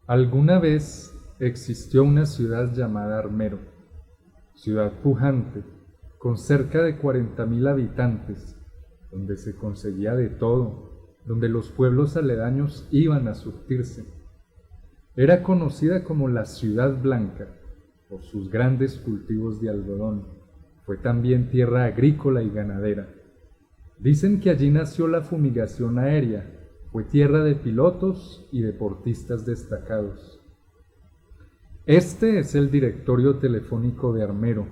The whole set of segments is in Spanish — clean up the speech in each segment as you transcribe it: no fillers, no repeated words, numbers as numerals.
Alguna vez existió una ciudad llamada Armero, ciudad pujante, con cerca de 40.000 habitantes, donde se conseguía de todo, donde los pueblos aledaños iban a surtirse. Era conocida como la Ciudad Blanca por sus grandes cultivos de algodón. Fue también tierra agrícola y ganadera. Dicen que allí nació la fumigación aérea. Fue tierra de pilotos y deportistas destacados. Este es el directorio telefónico de Armero.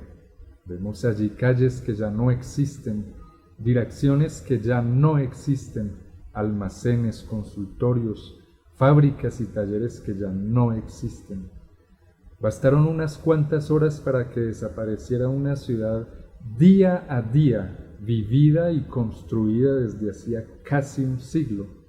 Vemos allí calles que ya no existen, direcciones que ya no existen, almacenes, consultorios, fábricas y talleres que ya no existen. Bastaron unas cuantas horas para que desapareciera una ciudad día a día, vivida y construida desde hacía casi un siglo.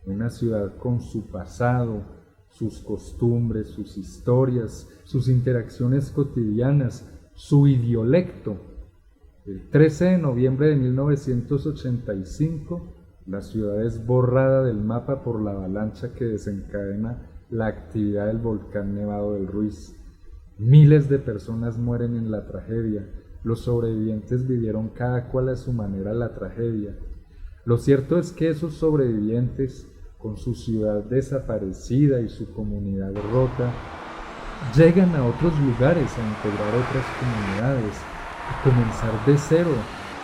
Una ciudad con su pasado, sus costumbres, sus historias, sus interacciones cotidianas, su idiolecto. El 13 de noviembre de 1985, la ciudad es borrada del mapa por la avalancha que desencadena la actividad del volcán Nevado del Ruiz. Miles de personas mueren en la tragedia. Los sobrevivientes vivieron cada cual a su manera la tragedia. Lo cierto es que esos sobrevivientes, con su ciudad desaparecida y su comunidad rota, llegan a otros lugares a integrar otras comunidades, a comenzar de cero,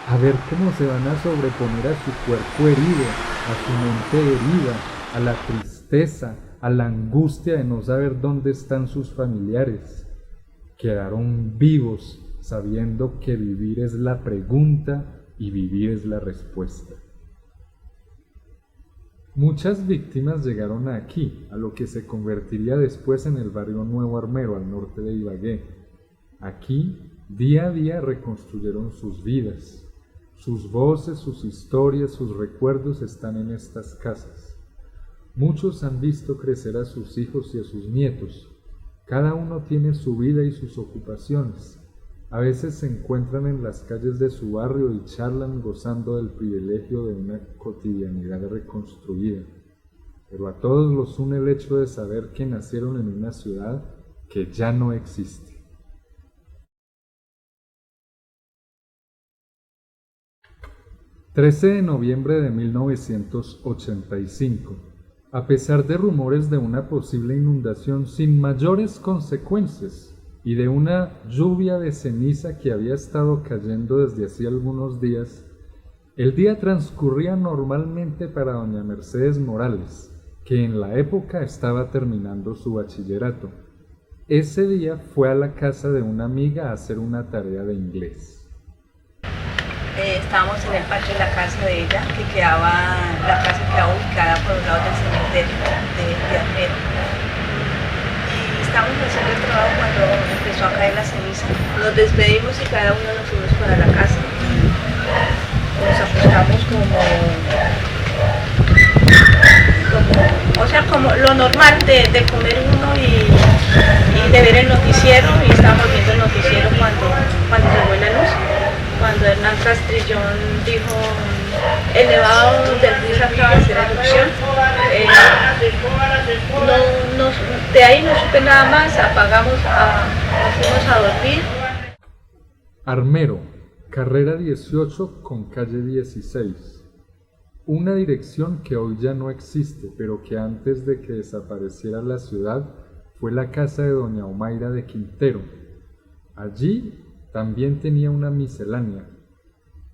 a ver cómo se van a sobreponer a su cuerpo herido, a su mente herida, a la tristeza, a la angustia de no saber dónde están sus familiares. Quedaron vivos sabiendo que vivir es la pregunta y vivir es la respuesta. Muchas víctimas llegaron aquí, a lo que se convertiría después en el barrio Nuevo Armero, al norte de Ibagué. Aquí, día a día, reconstruyeron sus vidas. Sus voces, sus historias, sus recuerdos están en estas casas. Muchos han visto crecer a sus hijos y a sus nietos. Cada uno tiene su vida y sus ocupaciones. A veces se encuentran en las calles de su barrio y charlan gozando del privilegio de una cotidianidad reconstruida. Pero a todos los une el hecho de saber que nacieron en una ciudad que ya no existe. «13 de noviembre de 1985. A pesar de rumores de una posible inundación sin mayores consecuencias, y de una lluvia de ceniza que había estado cayendo desde hacía algunos días, el día transcurría normalmente para doña Mercedes Morales, que en la época estaba terminando su bachillerato. Ese día fue a la casa de una amiga a hacer una tarea de inglés. Estábamos en el patio de la casa de ella, la casa quedaba ubicada por un lado del cementerio de Armero. Estábamos haciendo el trabajo cuando empezó a caer la ceniza. Nos despedimos y cada uno nos fuimos para la casa. Nos acostamos como lo normal de comer uno y de ver el noticiero, y estábamos viendo el noticiero cuando llegó la luz. Cuando Hernán Castrillón dijo: el Nevado del Ruiz acaba de hacer erupción. De ahí no supe nada más, nos fuimos a dormir. Armero, carrera 18 con calle 16. Una dirección que hoy ya no existe, pero que antes de que desapareciera la ciudad fue la casa de doña Omaira de Quintero. Allí también tenía una miscelánea.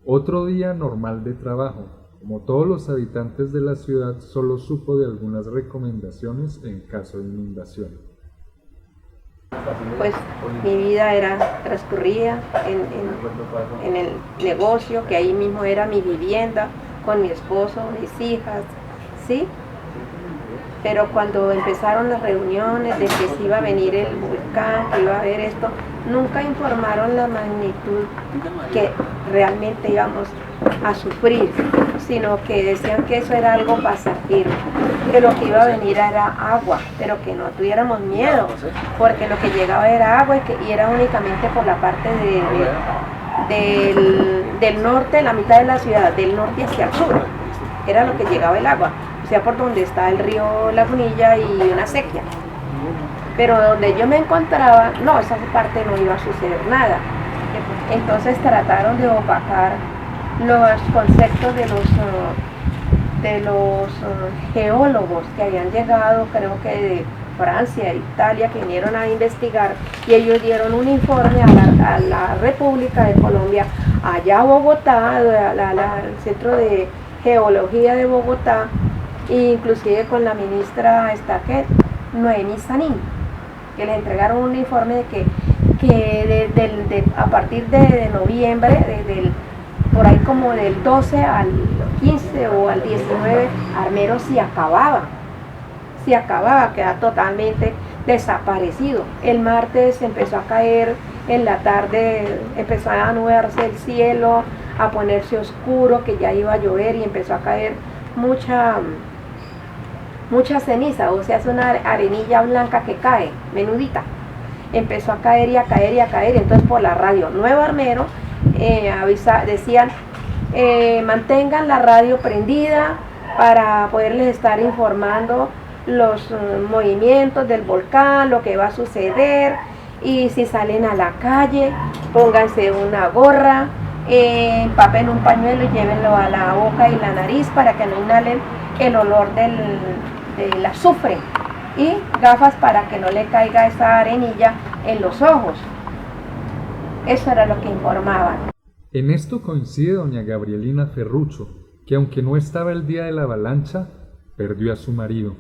Otro día normal de trabajo. Como todos los habitantes de la ciudad, solo supo de algunas recomendaciones en caso de inundación. Pues mi vida transcurría en el negocio, que ahí mismo era mi vivienda, con mi esposo, mis hijas, ¿sí? Pero cuando empezaron las reuniones de que se iba a venir el volcán, que iba a haber esto, nunca informaron la magnitud que realmente íbamos a sufrir, sino que decían que eso era algo pasajero, que lo que iba a venir era agua, pero que no tuviéramos miedo, porque lo que llegaba era agua y era únicamente por la parte del norte, la mitad de la ciudad, del norte hacia el sur, era lo que llegaba el agua, o sea, por donde está el río Lagunilla y una sequía. pero donde yo me encontraba, no, esa parte no iba a suceder nada. Entonces trataron de opacar los conceptos de los geólogos que habían llegado, creo que de Francia, Italia, que vinieron a investigar, y ellos dieron un informe a la República de Colombia, allá a Bogotá, al Centro de Geología de Bogotá, e inclusive con la ministra Estaquet, Noemí Sanín, que les entregaron un informe de que a partir de noviembre, por ahí como del 12 al 15 o al 19, Armero se acababa, queda totalmente desaparecido. El martes empezó a caer en la tarde, empezó a anudarse el cielo, a ponerse oscuro, que ya iba a llover, y empezó a caer mucha ceniza, o sea, es una arenilla blanca que cae, menudita. Empezó a caer y a caer y a caer. Entonces por la radio Nuevo Armero decían, mantengan la radio prendida para poderles estar informando los movimientos del volcán, lo que va a suceder, y si salen a la calle, pónganse una gorra, empapen un pañuelo y llévenlo a la boca y la nariz para que no inhalen el olor del azufre, y gafas para que no le caiga esa arenilla en los ojos. Eso era lo que informaban. En esto coincide doña Gabrielina Ferrucho, que aunque no estaba el día de la avalancha, perdió a su marido.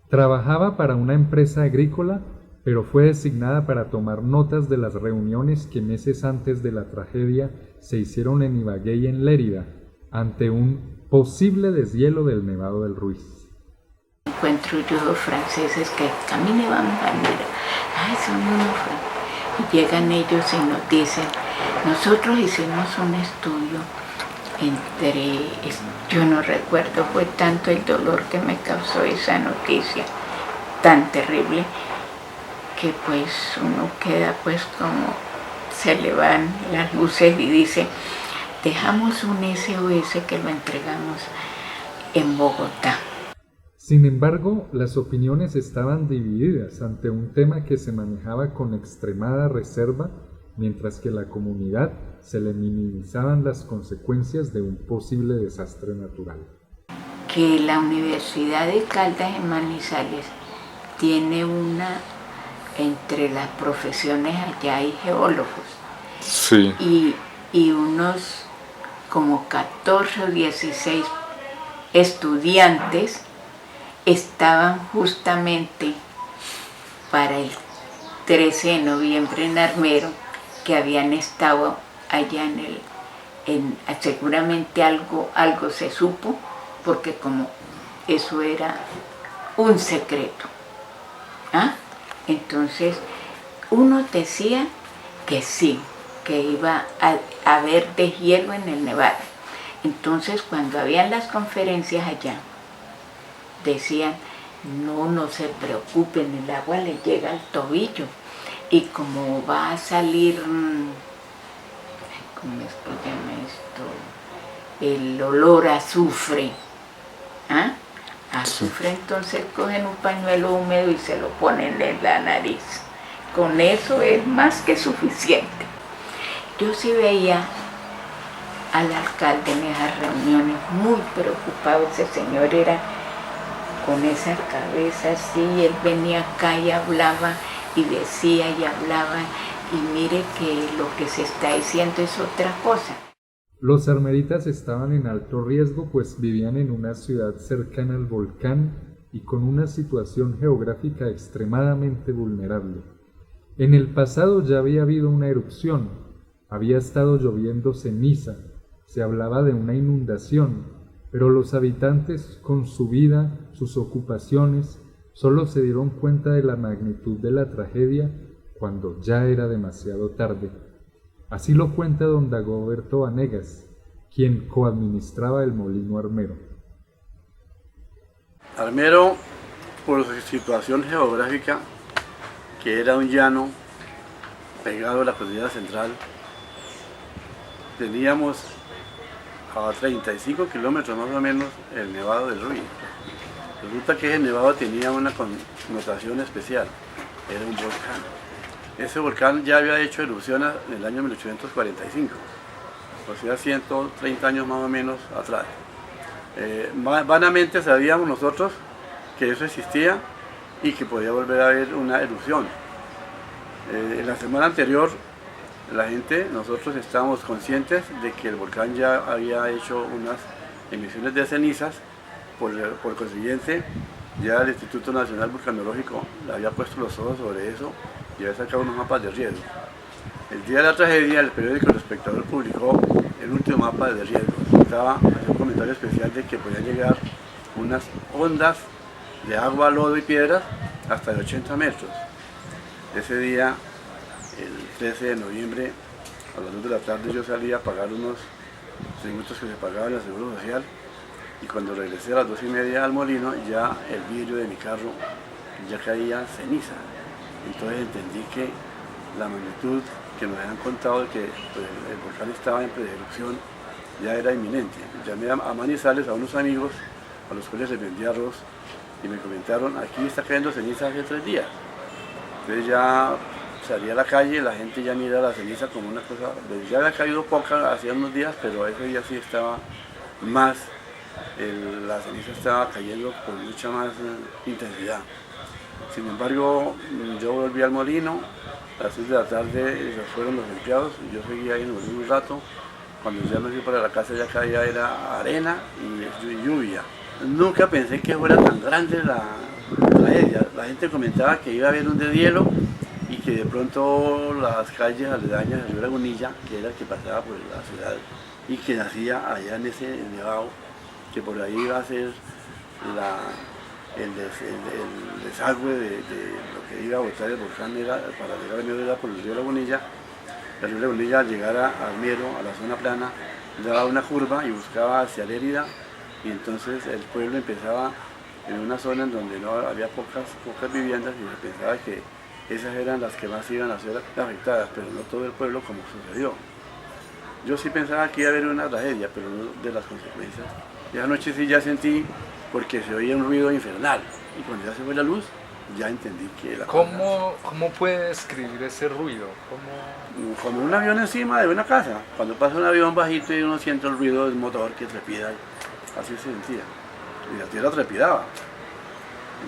Trabajaba para una empresa agrícola, pero fue designada para tomar notas de las reuniones que meses antes de la tragedia se hicieron en Ibagué y en Lérida, ante un posible deshielo del Nevado del Ruiz. Encuentro yo dos franceses que camine, vamos a mirar. Ay, son unos franceses. Y llegan ellos y nos dicen, nosotros hicimos un estudio yo no recuerdo, fue tanto el dolor que me causó esa noticia tan terrible, que pues uno queda pues como se le van las luces y dice, dejamos un SOS que lo entregamos en Bogotá. Sin embargo, las opiniones estaban divididas ante un tema que se manejaba con extremada reserva, mientras que la comunidad se le minimizaban las consecuencias de un posible desastre natural. Que la Universidad de Caldas en Manizales tiene entre las profesiones allá hay geólogos. Sí. Y unos como 14 o 16 estudiantes estaban justamente para el 13 de noviembre en Armero, que habían estado allá seguramente algo se supo, porque como eso era un secreto. Entonces uno decía que sí, que iba a haber deshielo en el Nevado. Entonces cuando habían las conferencias allá, decían, no se preocupen, el agua le llega al tobillo, y como va a salir, ¿cómo es que llama esto? El olor a azufre. Azufre, entonces cogen un pañuelo húmedo y se lo ponen en la nariz. Con eso es más que suficiente. Yo sí veía al alcalde en esas reuniones muy preocupado. Ese señor era con esa cabeza así, él venía acá y hablaba y decía y hablaba, y mire que lo que se está diciendo es otra cosa. Los armeritas estaban en alto riesgo, pues vivían en una ciudad cercana al volcán y con una situación geográfica extremadamente vulnerable. En el pasado ya había habido una erupción, había estado lloviendo ceniza, se hablaba de una inundación, pero los habitantes, con su vida, sus ocupaciones, solo se dieron cuenta de la magnitud de la tragedia cuando ya era demasiado tarde. Así lo cuenta don Dagoberto Vanegas, quien coadministraba el molino Armero. Armero, por su situación geográfica, que era un llano pegado a la cordillera central, teníamos a 35 kilómetros más o menos el Nevado del Ruiz. Resulta que ese nevado tenía una connotación especial. era un volcán. Ese volcán ya había hecho erupción en el año 1845, o sea, 130 años más o menos atrás. Vanamente sabíamos nosotros que eso existía y que podía volver a haber una erupción. En la semana anterior, nosotros estábamos conscientes de que el volcán ya había hecho unas emisiones de cenizas, por consiguiente, ya el Instituto Nacional Vulcanológico le había puesto los ojos sobre eso y había sacado unos mapas de riesgo. El día de la tragedia, el periódico El Espectador publicó el último mapa de riesgo. Estaba un comentario especial de que podían llegar unas ondas de agua, lodo y piedras hasta de 80 metros. Ese día, el 13 de noviembre, a las 2 de la tarde, yo salí a pagar unos tributos que se pagaban en el Seguro Social, y cuando regresé a las 2:30 al molino, ya el vidrio de mi carro ya caía ceniza. Entonces entendí que la magnitud que nos habían contado de que pues, el volcán estaba en erupción ya era inminente. Llamé a Manizales a unos amigos a los cuales les vendí arroz y me comentaron: aquí está cayendo ceniza hace 3 días. Entonces ya salí a la calle, la gente ya mira la ceniza como una cosa, ya había caído poca hacía unos días, pero ese día sí estaba más, la ceniza estaba cayendo con mucha más intensidad. Sin embargo, yo volví al molino, a las 6 de la tarde se fueron los empleados, y yo seguía ahí en el molino un rato. Cuando ya me fui para la casa ya caía era arena y lluvia. Nunca pensé que fuera tan grande la tragedia. La gente comentaba que iba a haber un deshielo y que de pronto las calles aledañas del río Lagunilla, que era el que pasaba por la ciudad y que nacía allá en ese nevado, que por ahí iba a ser el desagüe de lo que iba a botar el volcán, era, para llegar a Almero era por el río Lagunilla. El río Lagunilla, al llegar a Almero, a la zona plana, daba una curva y buscaba hacia Lérida, y entonces el pueblo empezaba en una zona en donde no había pocas viviendas, y se pensaba que esas eran las que más iban a ser afectadas, pero no todo el pueblo, como sucedió. Yo sí pensaba que iba a haber una tragedia, pero no de las consecuencias. Y esa noche sí ya sentí, porque se oía un ruido infernal, y cuando ya se fue la luz, ya entendí que la ¿Cómo puede describir ese ruido? Como un avión encima de una casa. Cuando pasa un avión bajito y uno siente el ruido del motor que trepida, así se sentía. Y la tierra trepidaba.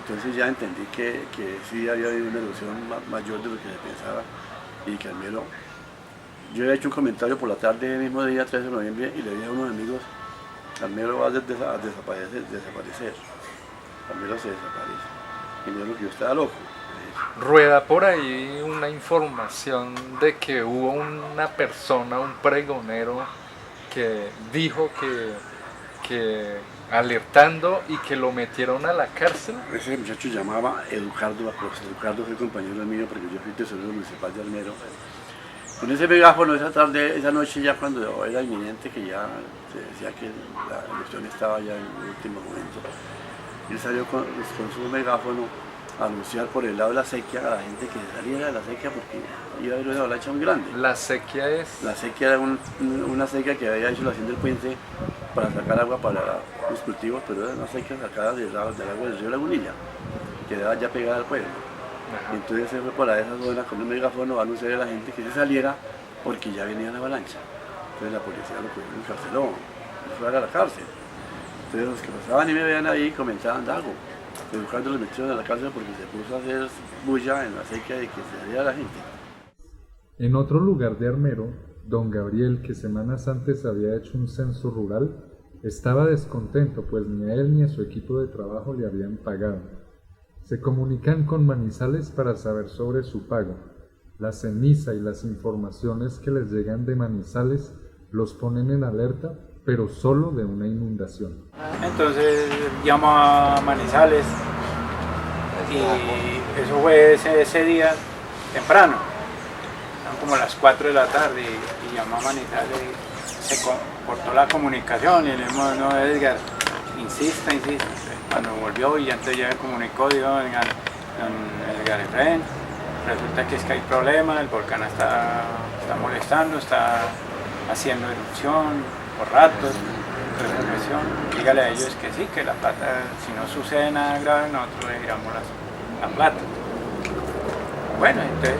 Entonces ya entendí que sí había habido una erupción mayor de lo que se pensaba, y que Almero... Yo había hecho un comentario por la tarde del mismo día, 13 de noviembre, y le dije a unos amigos: Almero va a desaparecer. Almero se desaparece. Y me dijo que yo estaba loco. Rueda por ahí una información de que hubo una persona, un pregonero, que dijo que alertando y que lo metieron a la cárcel. Ese muchacho llamaba Eduardo Acosta. Eduardo fue compañero mío porque yo fui tesorero municipal de Almero. Con ese megáfono esa noche, ya cuando era inminente, que ya se decía que la erupción estaba ya en el último momento, él salió con su megáfono a anunciar por el lado de la sequía a la gente que saliera de la sequía, porque iba a haber una avalancha muy grande. ¿La sequía es? La sequía era una sequía que había hecho la Hacienda del Puente para sacar agua para los cultivos, pero era una sequía sacada del agua del río Lagunilla, que quedaba ya pegada al pueblo. Y entonces se fue para esa zona con un megáfono a anunciar a la gente que se saliera, porque ya venía la avalancha. Entonces la policía lo cogió y lo encarceló, lo fue a la cárcel. Entonces los que pasaban y me veían ahí comentaban algo. Educando los metieron a la cárcel porque se puso a hacer bulla en la sequía de que se saliera la gente. En otro lugar de Armero, don Gabriel, que semanas antes había hecho un censo rural, estaba descontento, pues ni a él ni a su equipo de trabajo le habían pagado. Se comunican con Manizales para saber sobre su pago. La ceniza y las informaciones que les llegan de Manizales los ponen en alerta, pero solo de una inundación. Entonces llamo a Manizales y eso fue ese día temprano, eran como las 4 de la tarde, y llamó a Manizales y se cortó la comunicación, y le dijimos: no, Edgar, insista. Cuando volvió, y entonces ya me comunicó, dijo: Edgar Efraín, resulta que es que hay problema, el volcán está molestando, está haciendo erupción por ratos, resurrección. Dígale a ellos que sí, que la plata, si no sucede nada grave, nosotros le giramos la plata. Bueno, entonces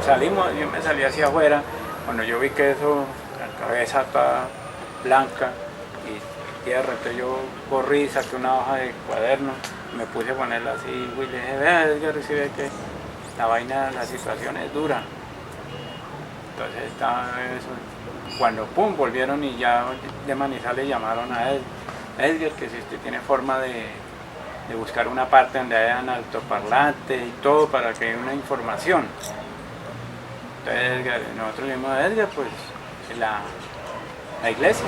salimos, yo me salí hacia afuera, cuando yo vi que eso, la cabeza toda blanca y tierra, entonces yo corrí, saqué una hoja de cuaderno, me puse a ponerla así, y le dije, vea Edgar, si ve que la vaina, la situación es dura. Entonces estaba eso. Cuando pum, volvieron y ya de Manizales llamaron a Edgar, que si usted tiene forma de buscar una parte donde hayan altoparlantes y todo para que haya una información. Entonces nosotros vimos a Edgar, pues la iglesia.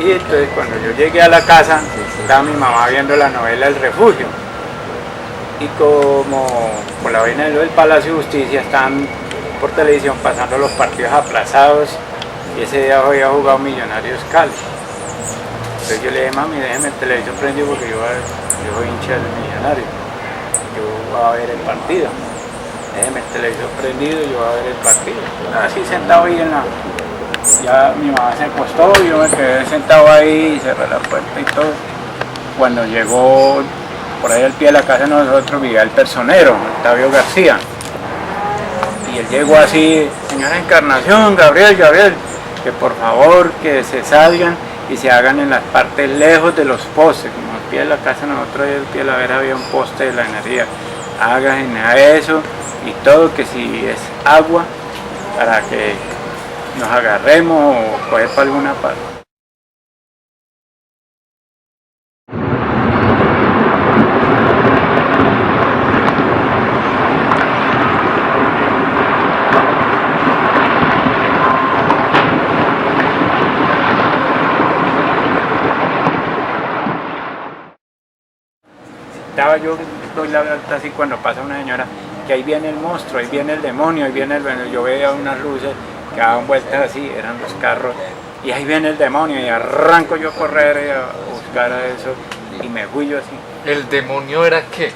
Y entonces cuando yo llegué a la casa, estaba mi mamá viendo la novela El Refugio. Y como por la vaina del Palacio de Justicia estaban por televisión pasando los partidos aplazados, y ese día había jugado Millonarios Cali. Entonces yo le dije, mami, déjeme el televisor prendido porque yo soy hincha del Millonario, yo voy a ver el partido. Déjeme el televisor prendido, yo voy a ver el partido. Así sentado ahí ya mi mamá se acostó, yo me quedé sentado ahí, cerré la puerta y todo. Cuando llegó por ahí al pie de la casa de nosotros, vivía el personero, Octavio García. Y él llegó así, señora Encarnación, Gabriel, que por favor que se salgan y se hagan en las partes lejos de los postes, como al pie de la casa de nosotros, ahí al pie de la vera había un poste de la energía. Hagan eso y todo, que si es agua, para que nos agarremos o coger para alguna parte. Yo doy la vuelta así cuando pasa una señora, que ahí viene el monstruo, ahí viene el demonio, ahí viene yo veía unas luces que daban vueltas así, eran los carros, y ahí viene el demonio, y arranco yo a correr y a buscar a eso, y me fui yo así. ¿El demonio era qué?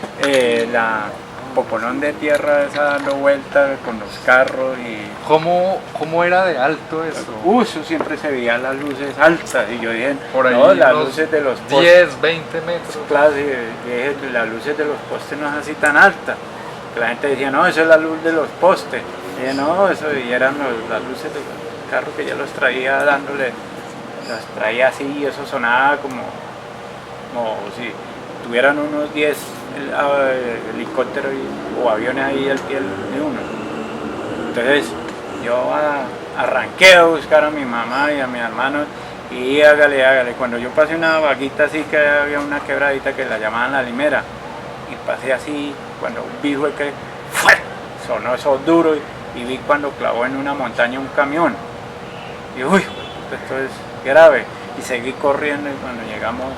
La popolón de tierra esa dando vueltas con los carros y... ¿Cómo era de alto eso? Eso siempre se veían las luces altas y yo dije, por ahí no, las luces de los postes, 10, 20 metros. Claro, y dije, las luces de los postes no es así tan alta. La gente decía, no, eso es la luz de los postes. Y dije, no, eso y eran las luces del carro que ya los traía dándole, las traía así y eso sonaba como si tuvieran unos 10 helicópteros o aviones ahí al pie de uno. Entonces yo arranqué a buscar a mi mamá y a mi hermano y hágale. Cuando yo pasé una vaguita así, que había una quebradita que la llamaban La Limera, y pasé así, cuando vi fue que sonó eso duro y vi cuando clavó en una montaña un camión. Y uy, esto es grave. Y seguí corriendo y cuando llegamos,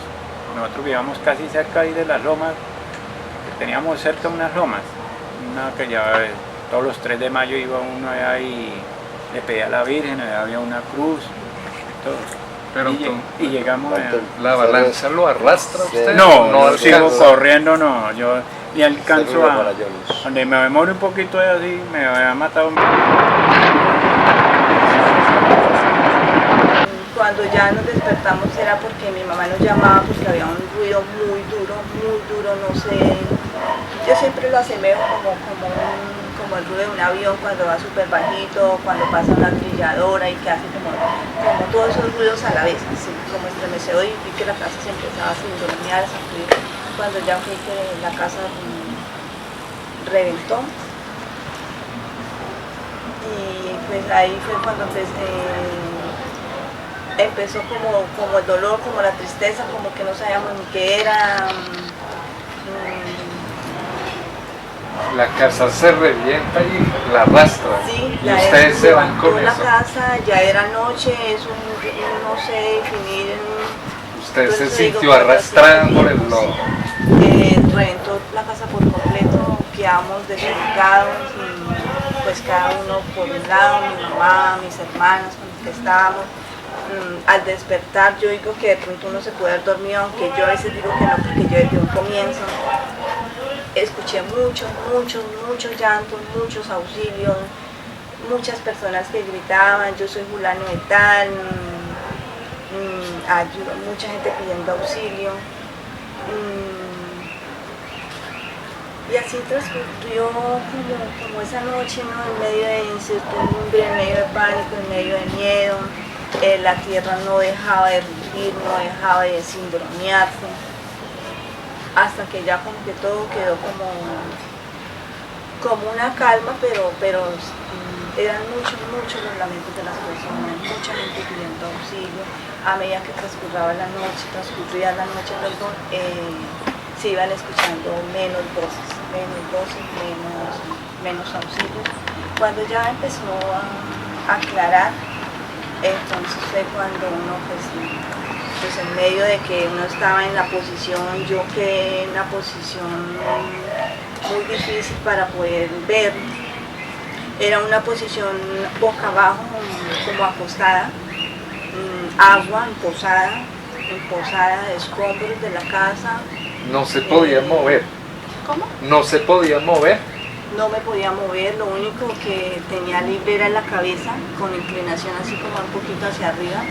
nosotros vivíamos casi cerca ahí de las lomas, teníamos cerca unas lomas, una que ya todos los 3 de mayo iba uno allá y le pedía a la Virgen, había una cruz, todo. Pero y llegamos a... ¿La avalancha lo arrastra usted? No, sigo corriendo, no, yo ni alcanzo a... Donde me demoro un poquito así, me había matado. Cuando ya nos despertamos era porque mi mamá nos llamaba porque había un ruido muy duro, no sé. Yo siempre lo asemejo como el ruido de un avión cuando va súper bajito, cuando pasa una trilladora y que hace como todos esos ruidos a la vez, así como estremecedor, y vi que la casa se empezaba a sincronizar, a sacudir. Cuando ya fui que la casa reventó. Y pues ahí fue cuando empezó como el dolor, como la tristeza, como que no sabíamos ni qué era. La casa se revienta y la arrastra. Sí, y ustedes se van con la eso. casa, ya era noche, eso no sé definir. Usted se sintió arrastrando por el lodo. Reventó la casa por completo, quedamos desubicados, y pues cada uno por un lado, mi mamá, mis hermanas, con las que estábamos. Al despertar yo digo que de pronto uno se puede haber dormido, aunque yo a veces digo que no, porque yo desde un comienzo escuché muchos llantos, muchos auxilios, muchas personas que gritaban, yo soy fulano de tal, ayuda, mucha gente pidiendo auxilio. Y así transcurrió como esa noche, ¿no? En medio de incertidumbre, en medio de pánico, en medio de miedo. La tierra no dejaba de rugir, no dejaba de cimbronearse, hasta que ya como que todo quedó como una calma, pero eran muchos los lamentos de las personas, mucha gente pidiendo auxilio. A medida que transcurría la noche, perdón, se iban escuchando menos voces, menos auxilios. Cuando ya empezó a aclarar, entonces fue cuando uno, pues en medio de que uno estaba en la posición, yo quedé en una posición muy difícil para poder ver. Era una posición boca abajo, como acostada, agua emposada, escombros de la casa. No se podía mover. ¿Cómo? No se podía mover. No me podía mover, lo único que tenía libre era la cabeza, con inclinación así como un poquito hacia arriba,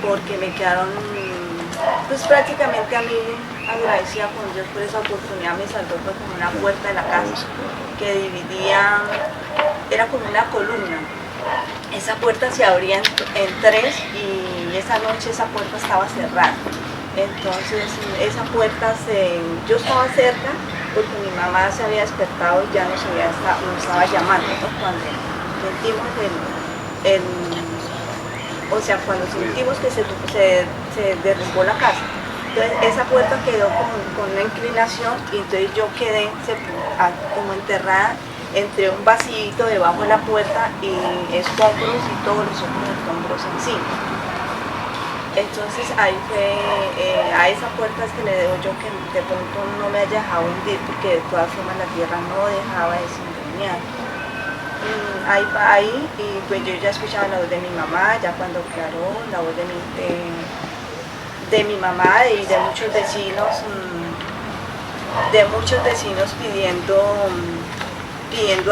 porque me quedaron, pues prácticamente a mí agradecida con Dios por esa oportunidad, me saltó fue como una puerta de la casa que dividía, era como una columna. Esa puerta se abría en tres y esa noche esa puerta estaba cerrada. Entonces esa puerta yo estaba cerca porque mi mamá se había despertado y ya nos estaba llamando, ¿no? Cuando sentimos cuando sentimos que se derrumbó la casa. Entonces esa puerta quedó con una inclinación y entonces yo quedé como enterrada entre un vasito debajo de la puerta y escombros y todos los otros escombros encima. Entonces ahí fue, a esa puerta es que le debo yo que de pronto no me haya dejado hundir, porque de todas formas la tierra no dejaba de cimbronear. Ahí, y pues yo ya escuchaba la voz de mi mamá, ya cuando aclaró, la voz de mi mamá y de muchos vecinos pidiendo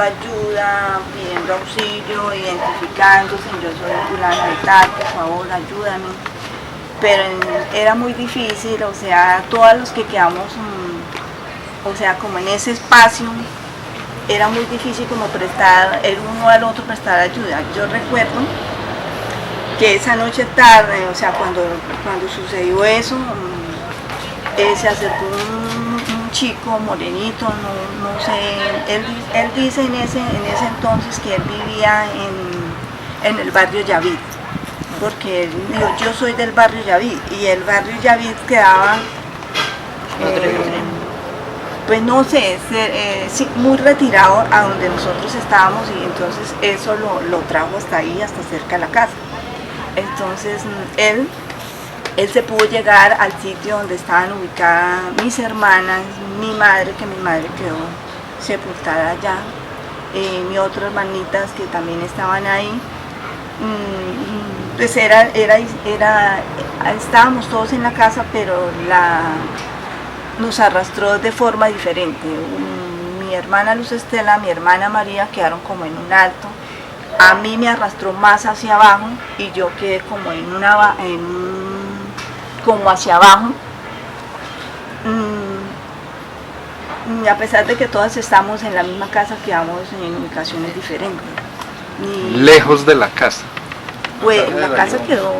ayuda, pidiendo auxilio, identificándose, yo soy fulana de tal, por favor, ayúdame. Pero era muy difícil, o sea, todos los que quedamos, o sea, como en ese espacio, era muy difícil como prestar, el uno al otro prestar ayuda. Yo recuerdo que esa noche tarde, o sea, cuando sucedió eso, se acercó un chico morenito, no sé, él dice en ese entonces que él vivía en el barrio Yavid, porque él dijo, yo soy del barrio Yavid, y el barrio Yavid quedaba, pues no sé, muy retirado a donde nosotros estábamos, y entonces eso lo trajo hasta ahí, hasta cerca de la casa. Entonces él se pudo llegar al sitio donde estaban ubicadas mis hermanas, mi madre, que mi madre quedó sepultada allá, mis otras hermanitas que también estaban ahí. Pues estábamos todos en la casa, pero nos arrastró de forma diferente. Mi hermana Luz Estela, mi hermana María quedaron como en un alto. A mí me arrastró más hacia abajo y yo quedé como como hacia abajo. A pesar de que todas estamos en la misma casa, quedamos en ubicaciones diferentes. Lejos de la casa. Pues la casa quedó,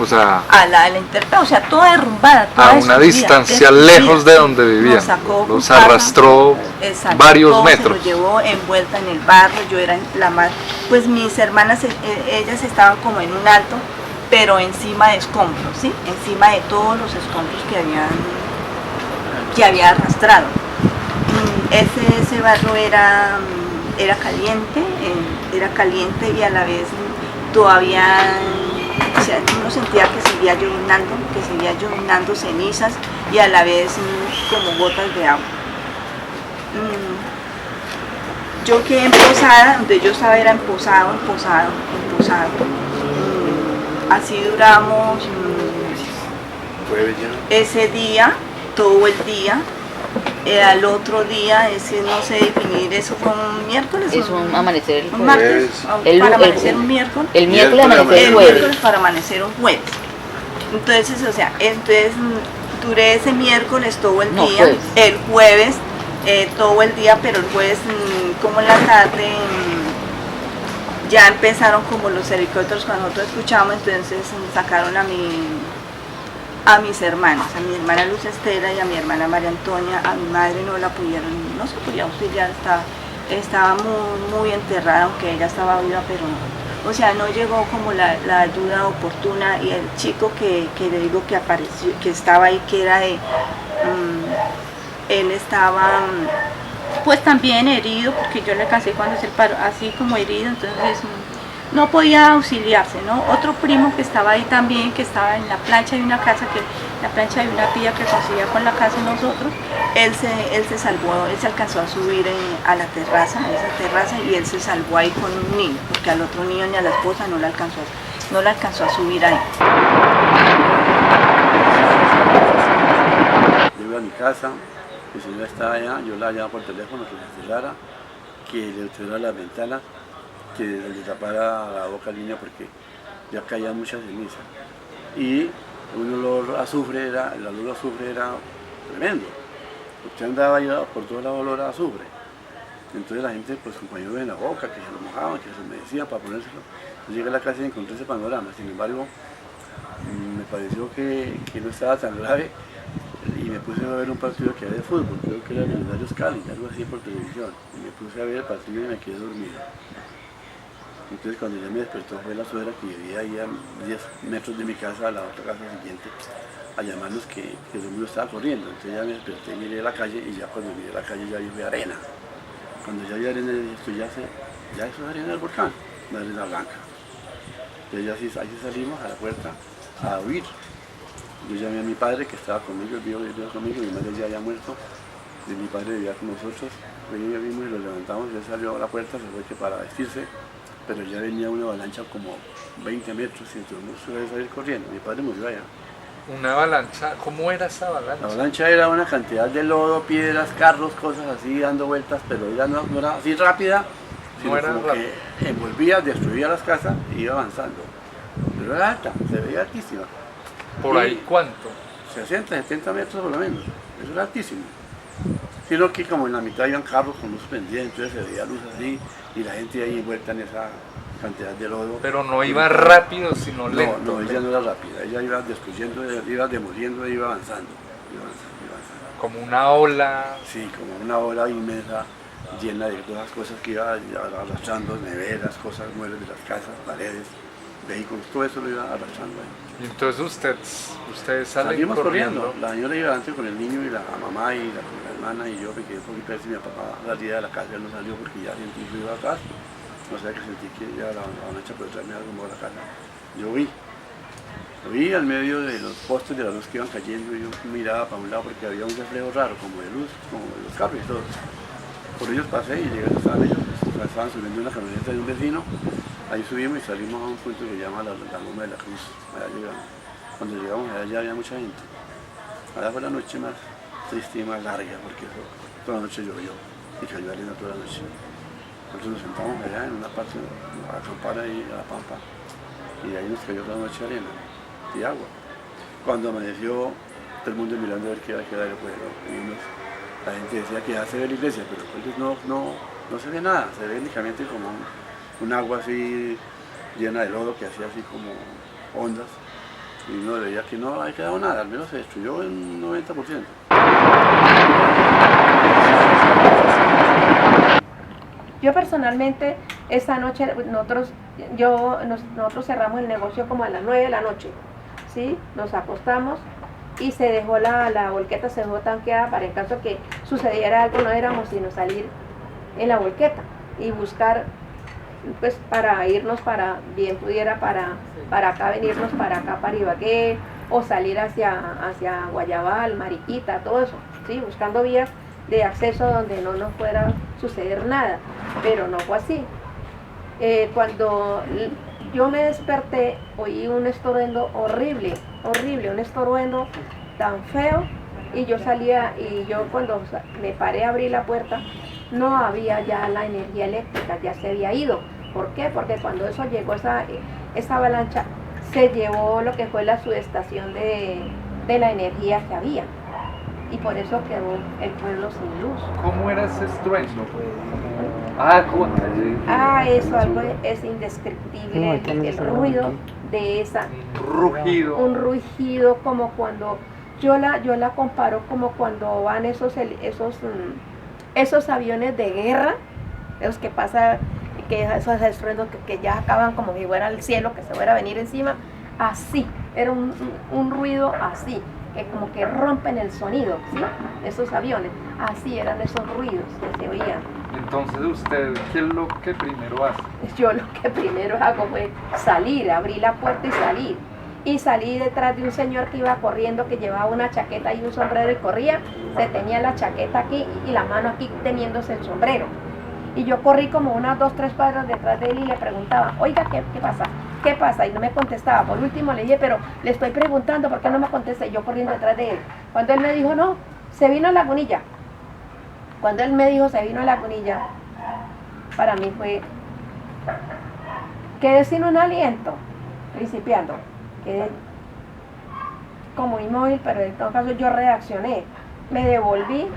o sea, a la interna, o sea, toda derrumbada, toda a una distancia lejos de donde vivían. Los arrastró varios metros. Se lo llevó envuelta en el barro. Yo era la más, pues mis hermanas, ellas estaban como en un alto, pero encima de escombros, ¿sí? Encima de todos los escombros que había arrastrado. Ese barro era caliente y a la vez todavía, o sea, uno sentía que seguía llovinando cenizas y a la vez como gotas de agua. Yo quedé emposada, donde yo estaba era emposado. Así duramos ese día, todo el día. Al otro día, no sé definir, eso fue un miércoles. Es un amanecer un martes, para amanecer un miércoles. El miércoles amanecer el jueves. Miércoles para amanecer un jueves. Entonces, o sea, duré ese miércoles todo el día. Jueves. El jueves todo el día, pero el jueves como en la tarde ya empezaron como los helicópteros cuando nosotros escuchamos, entonces sacaron a mis hermanas, a mi hermana Luz Estela y a mi hermana María Antonia. A mi madre no la pudieron, no se podía auxiliar, estaba muy enterrada, aunque ella estaba viva, pero no. O sea, no llegó como la ayuda oportuna, y el chico que le digo que apareció, que estaba ahí, que era de, él estaba pues también herido, porque yo le casé cuando se paró, así como herido, entonces no podía auxiliarse, ¿no? Otro primo que estaba ahí también, que estaba en la plancha de una casa, la plancha de una tía que conseguía con la casa de nosotros, él se salvó, él se alcanzó a subir a la terraza, a esa terraza, y él se salvó ahí con un niño, porque al otro niño ni a la esposa no la alcanzó a subir ahí. Llego a mi casa, mi señora estaba allá, yo la llamaba por teléfono que se cerrara, que le cerrara las ventanas, que le tapara la boca al niño porque ya caía mucha ceniza. Y un olor a azufre el olor a azufre era tremendo. Usted andaba ya por todo el olor a azufre. Entonces la gente pues con pañuelos en la boca, que se lo mojaban, que se lo humedecía para ponérselo. Yo llegué a la casa y encontré ese panorama. Sin embargo, me pareció que no estaba tan grave, y me puse a ver un partido que había de fútbol, creo que era Millonarios Cali, algo así por televisión, y me puse a ver el partido y me quedé dormido. Entonces cuando ya me despertó fue la suegra, que vivía ahí a 10 metros de mi casa, a la otra casa siguiente, a llamarnos que el mundo estaba corriendo. Entonces ya me desperté y miré a la calle, y ya cuando miré a la calle ya vi arena. Cuando ya vi arena dije, esto ya eso es arena del volcán, no es arena blanca. Entonces ahí salimos a la puerta a huir. Yo llamé a mi padre, que estaba conmigo, el viejo vivía conmigo, mi madre ya había muerto, y mi padre vivía con nosotros. Venía vimos y lo levantamos, y él salió a la puerta, se fue que para vestirse, pero ya venía una avalancha como 20 metros, y entonces no se salir corriendo. Mi padre murió allá. ¿Una avalancha? ¿Cómo era esa avalancha? La avalancha era una cantidad de lodo, piedras, carros, cosas así, dando vueltas, pero ella no era así rápida, sino como que envolvía, destruía las casas e iba avanzando. Pero era alta, se veía altísima. ¿Por ahí cuánto? 60, 70 metros por lo menos, eso era altísimo. Sino que como en la mitad iban carros con luz prendida, entonces se veía luz así, y la gente ahí envuelta en esa cantidad de lodo. Pero no iba rápido, sino lento. No, ella no era rápida, ella iba destruyendo, iba demoliendo, iba avanzando. Como una ola. Sí, como una ola inmensa, llena de todas las cosas que iba arrastrando, neveras, cosas, muebles de las casas, paredes, vehículos, todo eso lo iba arrastrando ahí. Y entonces ustedes salen Salimos corriendo. La señora iba antes con el niño y la mamá y la hermana, y yo me quedé un poquito así, mi papá salía de la casa, él no salió porque ya sentí frío atrás, o sea que sentí que ya la avalancha por detrás me algo a la casa. Yo vi al medio de los postes de la luz que iban cayendo, y yo miraba para un lado porque había un reflejo raro, como de luz, como de los carros y todo. Por ellos pasé y llegué a ellos, estaban subiendo una camioneta de un vecino. Ahí subimos y salimos a un punto que se llama la Loma de la Cruz. Allá llegamos. Cuando llegamos allá ya había mucha gente. Allá fue la noche más triste y más larga, porque toda la noche llovió y cayó arena toda la noche. Nosotros nos sentamos allá en una parte, a acampar ahí a la pampa, y ahí nos cayó toda la noche arena y agua. Cuando amaneció, todo el mundo mirando a ver qué iba a quedar el pueblo. La gente decía que ya se ve la iglesia, pero pues no se ve nada, se ve únicamente como un agua así llena de lodo que hacía así como ondas, y uno veía que no había quedado nada, al menos se destruyó en un 90%. Yo personalmente esa noche nosotros cerramos el negocio como a las 9 de la noche, ¿sí? Nos acostamos y se dejó la volqueta, se dejó tanqueada para en caso que sucediera algo, no éramos sino salir en la volqueta y buscar, pues para irnos bien pudiera para acá, venirnos para acá, para Ibagué, o salir hacia Guayabal, Mariquita, todo eso, ¿sí? Buscando vías de acceso donde no nos fuera a suceder nada, pero no fue así. Cuando yo me desperté, oí un estruendo horrible, un estruendo tan feo, y yo salía, y yo cuando me paré a abrir la puerta, no había ya la energía eléctrica, ya se había ido. ¿Por qué? Porque cuando eso llegó, esa avalancha, se llevó lo que fue la subestación de la energía que había. y por eso quedó el pueblo sin luz. ¿Cómo era ese estruendo? Eso algo es indescriptible, el ruido de esa, Rugido. un rugido como cuando, yo la comparo como cuando van esos aviones de guerra, esos que pasa, que esos estruendos que ya acaban como si fuera el cielo, que se fuera a venir encima, así, era un ruido así, que como que rompen el sonido, ¿sí? Esos aviones, así eran esos ruidos que se oían. Entonces usted, ¿qué es lo que primero hace? Yo lo que primero hago fue salir, abrí la puerta y salir. Y salí detrás de un señor que iba corriendo, que llevaba una chaqueta y un sombrero y corría, se tenía la chaqueta aquí y la mano aquí teniéndose el sombrero. Y yo corrí como unas 2, 3 cuadras detrás de él y le preguntaba, oiga, ¿qué pasa? ¿Qué pasa? Y no me contestaba. Por último le dije, pero le estoy preguntando, ¿por qué no me contesta? Y yo corriendo detrás de él. Cuando él me dijo, no, se vino a Lagunilla. Cuando él me dijo, se vino a Lagunilla, para mí fue, quedé sin un aliento, principiando. Quedé como inmóvil, pero en todo caso yo reaccioné. Me devolví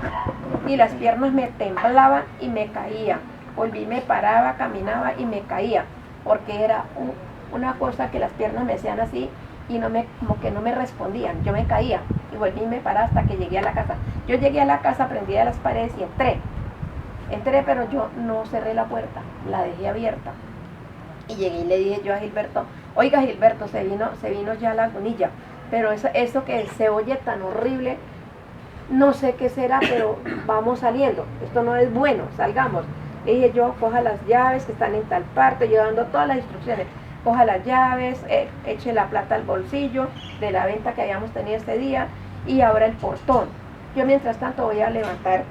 y las piernas me temblaban y me caía. Volví, me paraba, caminaba y me caía, porque era una cosa que las piernas me hacían así y como que no me respondían. Yo me caía y volví y me paraba hasta que llegué a la casa. Yo llegué a la casa, prendí a las paredes y entré, pero yo no cerré la puerta, la dejé abierta. Y llegué y le dije yo a Gilberto, oiga Gilberto, se vino ya a Lagunilla, pero eso que se oye tan horrible, no sé qué será, pero vamos saliendo, esto no es bueno, salgamos. Le dije yo, coja las llaves que están en tal parte, yo dando todas las instrucciones, coja las llaves, eche la plata al bolsillo de la venta que habíamos tenido ese día y abra el portón. Yo mientras tanto voy a levantar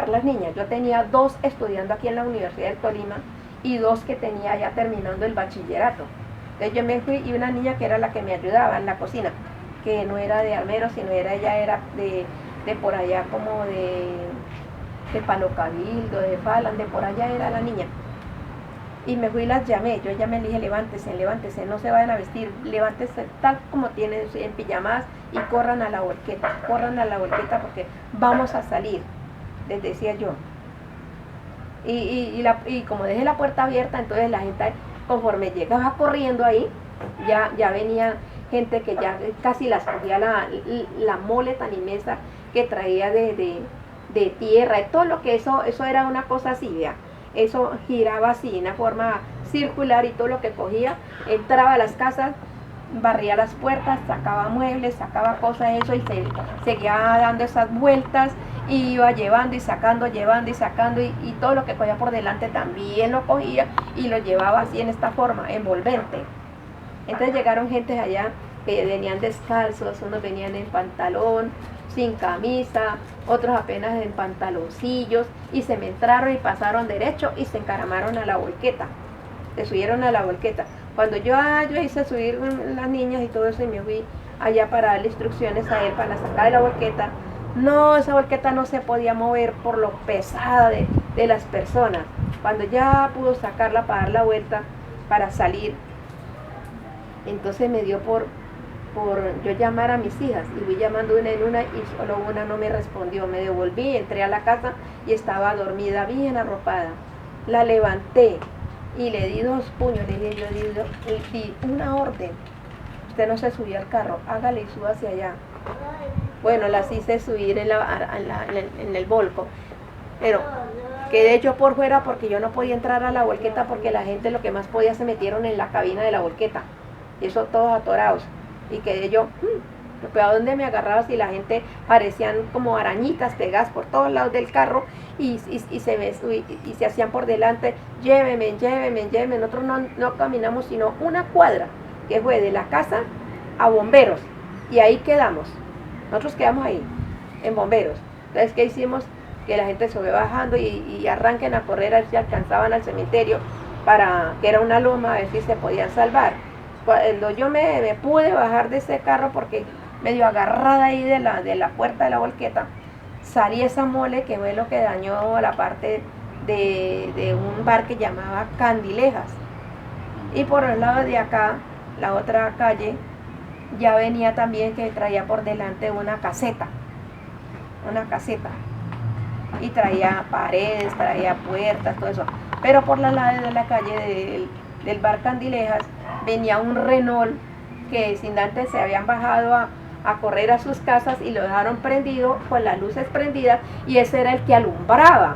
las niñas. Yo tenía 2 estudiando aquí en la Universidad del Tolima y 2 que tenía ya terminando el bachillerato. Entonces yo me fui y una niña que era la que me ayudaba en la cocina, que no era de Armero, sino ella era de por allá como de Palo Cabildo, de Falan, de por allá era la niña. Y me fui y las llamé, yo llamé y le dije, levántese, no se vayan a vestir, levántese tal como tienen en pijamas y corran a la volqueta porque vamos a salir, les decía yo. Y como dejé la puerta abierta, entonces la gente, conforme llegaba corriendo ahí, ya venía gente que ya casi las cogía la mole tan inmensa que traía de tierra, y todo lo que eso era una cosa así, ¿vea? Eso giraba así, en una forma circular, y todo lo que cogía, entraba a las casas, barría las puertas, sacaba muebles, sacaba cosas, eso, y seguía dando esas vueltas, y iba llevando y sacando, y todo lo que cogía por delante también lo cogía, y lo llevaba así en esta forma, envolvente. Entonces llegaron gentes allá que venían descalzos, unos venían en pantalón, sin camisa, otros apenas en pantaloncillos, y se me entraron y pasaron derecho y se encaramaron a la volqueta, se subieron a la volqueta. Cuando yo hice subir las niñas y todo eso, y me fui allá para darle instrucciones a él para sacar de la volqueta, no, esa volqueta no se podía mover por lo pesada de las personas. Cuando ya pudo sacarla para dar la vuelta, para salir, entonces me dio por yo llamar a mis hijas, y fui llamando una en una y solo una no me respondió. Me devolví, entré a la casa y estaba dormida, bien arropada. La levanté y le di 2 puños, le dije, yo di una orden: usted no se subió al carro, hágale y suba hacia allá. Bueno, las hice subir en el volco, pero quedé yo por fuera porque yo no podía entrar a la volqueta, porque la gente lo que más podía se metieron en la cabina de la volqueta, y eso todos atorados. Y quedé yo, pero ¿a dónde me agarraba si la gente parecían como arañitas pegadas por todos lados del carro, y se hacían por delante, lléveme? Nosotros no caminamos sino 1 cuadra, que fue de la casa a Bomberos, y ahí quedamos. Nosotros quedamos ahí, en Bomberos. Entonces, ¿qué hicimos? Que la gente se fue bajando y arranquen a correr a ver si alcanzaban al cementerio, que era una loma, a ver si se podían salvar. Cuando yo me pude bajar de ese carro, porque medio agarrada ahí de la puerta de la volqueta, salí esa mole que fue lo que dañó la parte de un bar que llamaba Candilejas. Y por el lado de acá, la otra calle, ya venía también, que traía por delante una caseta. una caseta. Y traía paredes, traía puertas, todo eso. Pero por la lado de la calle del bar Candilejas venía un Renault que sin antes se habían bajado a correr a sus casas y lo dejaron prendido con las luces prendidas, y ese era el que alumbraba.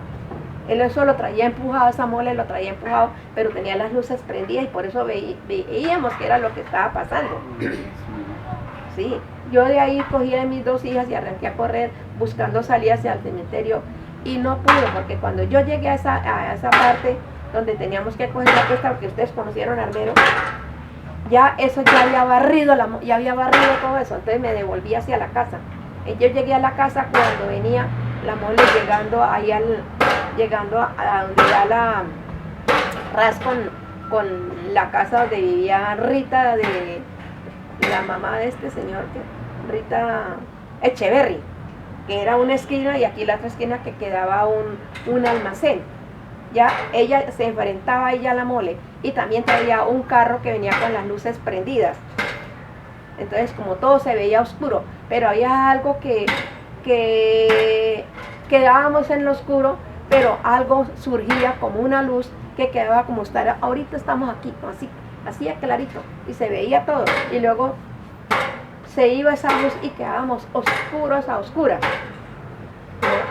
Él eso lo traía empujado, esa mole lo traía empujado, pero tenía las luces prendidas y por eso veíamos que era lo que estaba pasando. Sí, yo de ahí cogí a mis 2 hijas y arranqué a correr buscando salir hacia el cementerio y no pude, porque cuando yo llegué a esa parte donde teníamos que coger la cuesta, porque ustedes conocieron a Armero, ya eso ya había barrido todo eso, entonces me devolví hacia la casa. Y yo llegué a la casa cuando venía la mole llegando ahí llegando a donde da la ras con la casa donde vivía Rita, de la mamá de este señor, Rita Echeverry, que era una esquina, y aquí la otra esquina que quedaba un almacén. Ya ella se enfrentaba ahí a la mole, y también traía un carro que venía con las luces prendidas. Entonces, como todo se veía oscuro, pero había algo que quedábamos en lo oscuro, pero algo surgía como una luz que quedaba como estar, ahorita estamos aquí, así de clarito, y se veía todo, y luego se iba esa luz y quedábamos oscuros a oscuras.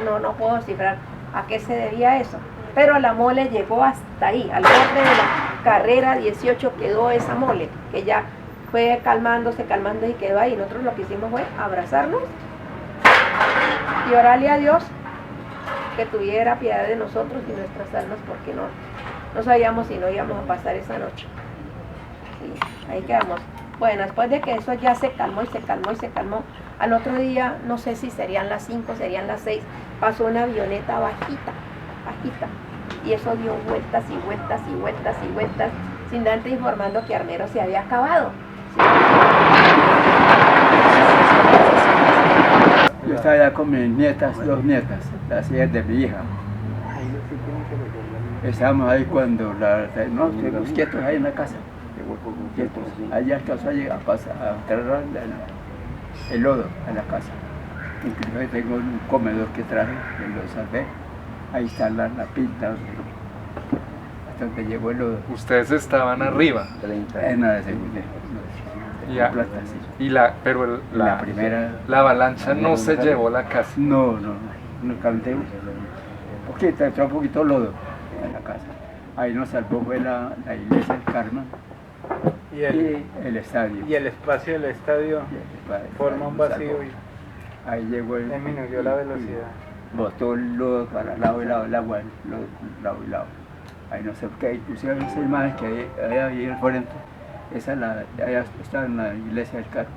No puedo cifrar a qué se debía eso, pero la mole llegó hasta ahí, al borde de la carrera 18 quedó esa mole, que ya fue calmándose y quedó ahí. Nosotros lo que hicimos fue abrazarnos y orarle a Dios que tuviera piedad de nosotros y nuestras almas, porque no sabíamos si no íbamos a pasar esa noche. Sí, ahí quedamos. Bueno, después de que eso ya se calmó, al otro día, no sé si serían las 5, serían las 6, pasó una avioneta bajita, y eso dio vueltas, sin antes informando que Armero se había acabado. Yo estaba allá con mis nietas, 2 nietas, las hijas de mi hija. Estábamos ahí cuando estuvimos quietos ahí en la casa. Quietos. Allá alcanzó a entrar el lodo a la casa. Incluso tengo un comedor que traje, que lo salvé. Ahí está la pinta, hasta donde llegó el lodo. Ustedes estaban arriba. En la segunda. Pero la primera. La avalancha no se llevó la casa. No canté un poquito lodo en la casa. Ahí nos salvó fue la iglesia del Carmen y el estadio. Y el espacio del estadio forma un vacío y ahí llegó disminuyó la velocidad. Botó el lodo para lado y lado, el agua, lado y lado. Ahí no sé qué, inclusive esa imagen que hay ahí al frente, allá está en la iglesia del Carmen.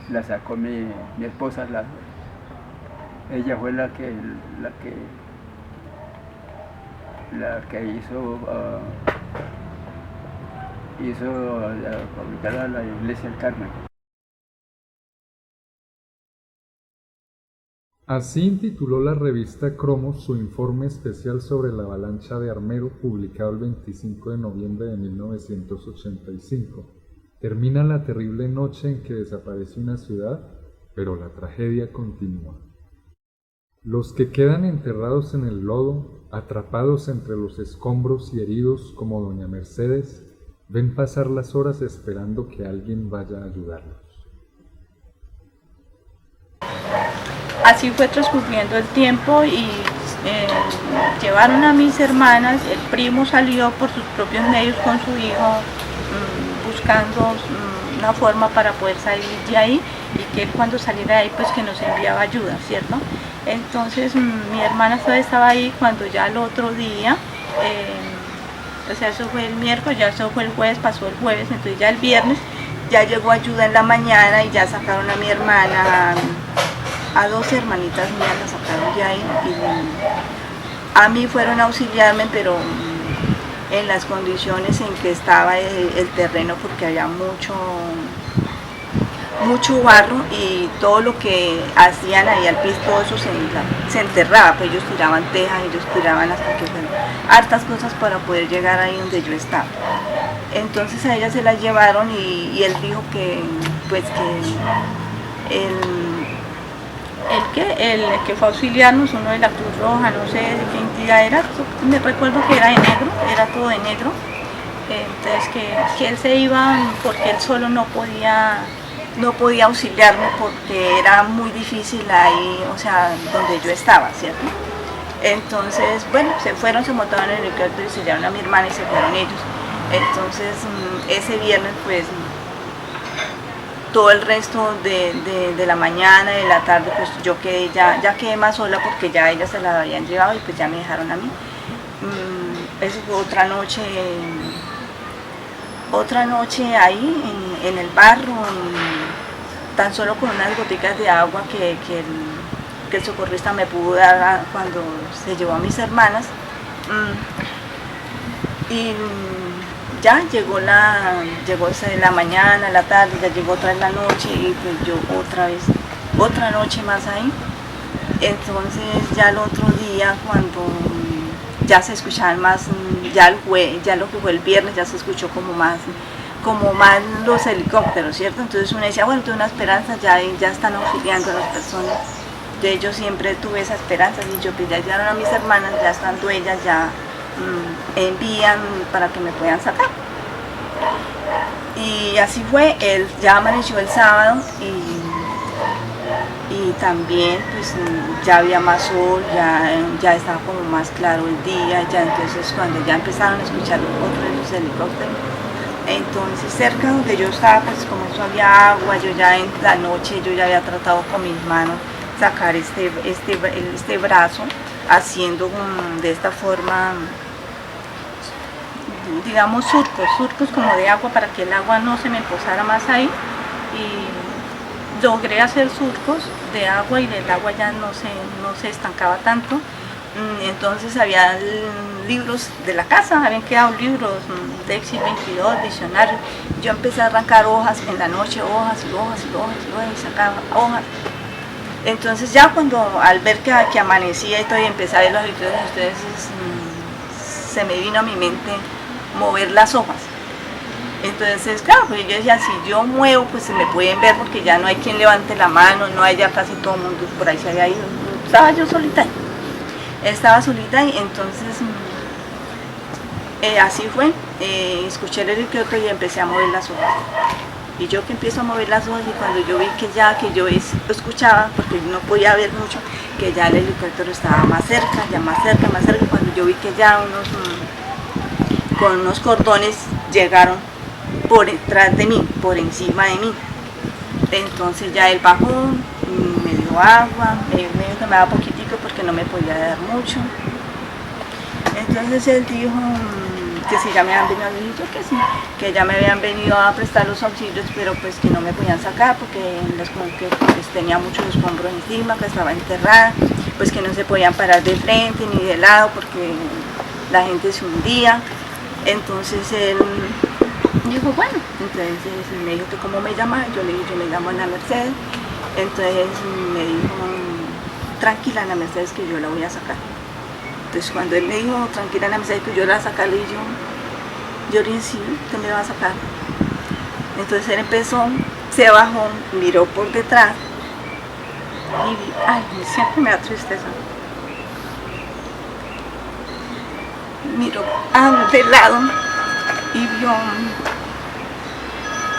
La sacó mi esposa, ella fue la que hizo fabricar la iglesia del Carmen. Así intituló la revista Cromos su informe especial sobre la avalancha de Armero, publicado el 25 de noviembre de 1985. Termina la terrible noche en que desaparece una ciudad, pero la tragedia continúa. Los que quedan enterrados en el lodo, atrapados entre los escombros y heridos como doña Mercedes, ven pasar las horas esperando que alguien vaya a ayudarlos. Así fue transcurriendo el tiempo y llevaron a mis hermanas, el primo salió por sus propios medios con su hijo buscando una forma para poder salir de ahí, y que él cuando saliera de ahí pues que nos enviaba ayuda, ¿cierto? Entonces mi hermana todavía estaba ahí cuando ya el otro día, o sea, eso fue el miércoles, ya eso fue el jueves, pasó el jueves, entonces ya el viernes ya llegó ayuda en la mañana y ya sacaron a mi hermana, a 2 hermanitas mías las sacaron de ahí, y a mí fueron a auxiliarme, pero en las condiciones en que estaba el terreno, porque había mucho barro y todo lo que hacían ahí al piso, todo eso se enterraba, pues ellos tiraban tejas, ellos tiraban hartas cosas para poder llegar ahí donde yo estaba. Entonces a ellas se las llevaron y él dijo que pues que El que fue a auxiliarnos, uno de la Cruz Roja, no sé de qué entidad era, me recuerdo que era de negro, era todo de negro. Entonces que él se iba porque él solo no podía auxiliarme porque era muy difícil ahí, o sea, donde yo estaba, ¿cierto? Entonces, bueno, se fueron, se montaron en el helicóptero y se llevaron a mi hermana y se fueron ellos. Entonces, ese viernes, pues, todo el resto de la mañana, de la tarde, pues yo quedé, ya quedé más sola porque ya ellas se la habían llevado y pues ya me dejaron a mí. Eso fue otra noche ahí en el barro, tan solo con unas goticas de agua que el socorrista me pudo dar cuando se llevó a mis hermanas. Y ya llegó la mañana, la tarde, ya llegó otra vez la noche y pues yo otra noche más ahí. Entonces ya el otro día cuando ya se escuchaban más, ya lo que fue el viernes ya se escuchó como más los helicópteros, ¿cierto? Entonces uno decía, bueno, tuve una esperanza, ya están auxiliando a las personas. Yo siempre tuve esa esperanza, y yo pues ya llegaron a mis hermanas, ya estando ellas, ya envían para que me puedan sacar. Y así fue, ya amaneció el sábado y también pues ya había más sol, ya estaba como más claro el día, ya entonces cuando ya empezaron a escuchar otros de los helicópteros, entonces cerca donde yo estaba pues como eso había agua, yo ya en la noche yo ya había tratado con mis manos sacar este brazo, haciendo de esta forma, digamos surcos como de agua para que el agua no se me posara más ahí, y logré hacer surcos de agua y el agua ya no se estancaba tanto. Entonces había libros de la casa, habían quedado libros de Éxito 22, diccionarios. Yo empecé a arrancar hojas en la noche, hojas y sacaba hojas. Entonces ya cuando al ver que amanecía y todo y empecé a ver los libros, entonces se me vino a mi mente mover las hojas. Entonces, claro, pues yo decía, si yo muevo, pues se me pueden ver porque ya no hay quien levante la mano, no hay, ya casi todo el mundo por ahí se había ido. Estaba yo solita. Estaba solita y entonces así fue. Escuché el helicóptero y empecé a mover las hojas. Y yo que empiezo a mover las hojas y cuando yo vi que yo escuchaba, porque no podía ver mucho, que ya el helicóptero estaba más cerca, cuando yo vi que ya con unos cordones llegaron por detrás de mí, por encima de mí. Entonces ya él bajó, me dio agua, me dijo que me daba poquitico porque no me podía dar mucho. Entonces él dijo que si ya me habían venido, yo que sí, que ya me habían venido a prestar los auxilios, pero pues que no me podían sacar porque pues, tenía muchos escombros encima, que estaba enterrada, pues que no se podían parar de frente ni de lado porque la gente se hundía. Entonces él dijo, bueno, entonces me dijo que cómo me llamaba, yo le dije, yo me llamo Ana Mercedes. Entonces me dijo, tranquila Ana Mercedes, que yo la voy a sacar. Entonces cuando él me dijo, tranquila Ana Mercedes, que yo la voy a sacar, le dije, yo le dije, sí, usted me va a sacar. Entonces él empezó, se bajó, miró por detrás y vi, ay, siempre me da tristeza. Miró de lado y vio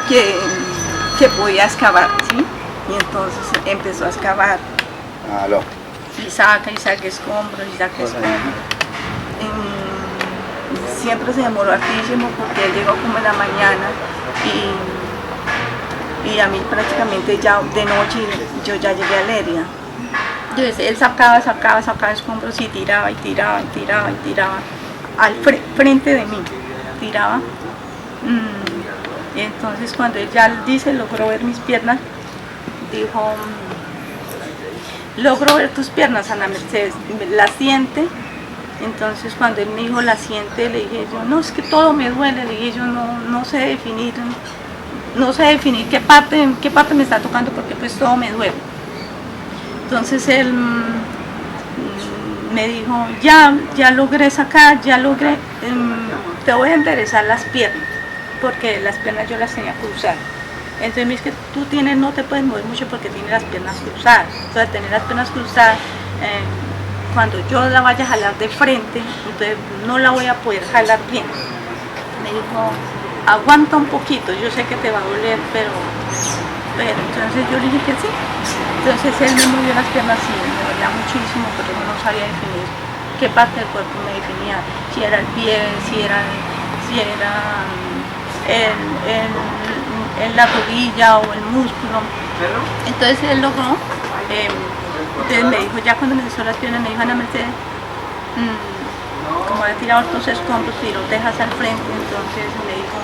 que podía excavar, ¿sí? Y entonces empezó a excavar. Aló. Y saca escombros, y saca escombros. Siempre se demoró hartísimo porque él llegó como en la mañana y a mí prácticamente ya de noche yo ya llegué a Leria. Entonces él sacaba escombros y tiraba al frente de mí, tiraba. Y entonces cuando él ya dice, logró ver mis piernas, dijo, logro ver tus piernas, Ana Mercedes, la siente. Entonces cuando él me dijo la siente, le dije yo, no, es que todo me duele, le dije yo, no sé definir qué parte me está tocando porque pues todo me duele. Entonces él me dijo, ya logré sacar, te voy a enderezar las piernas, porque las piernas yo las tenía cruzadas. Entonces me dice que tú no te puedes mover mucho porque tienes las piernas cruzadas. Entonces al tener las piernas cruzadas, cuando yo la vaya a jalar de frente, entonces no la voy a poder jalar bien. Me dijo, aguanta un poquito, yo sé que te va a doler, pero entonces yo le dije que sí. Entonces él me movió las piernas y me dolía muchísimo, pero no sabía definir qué parte del cuerpo me definía, si era el pie, si era la rodilla o el músculo. Entonces él logró, entonces me dijo, ya cuando me hizo las piernas, me dijo, Ana Mercedes, como había tirado estos escombros y los dejas al frente, entonces me dijo,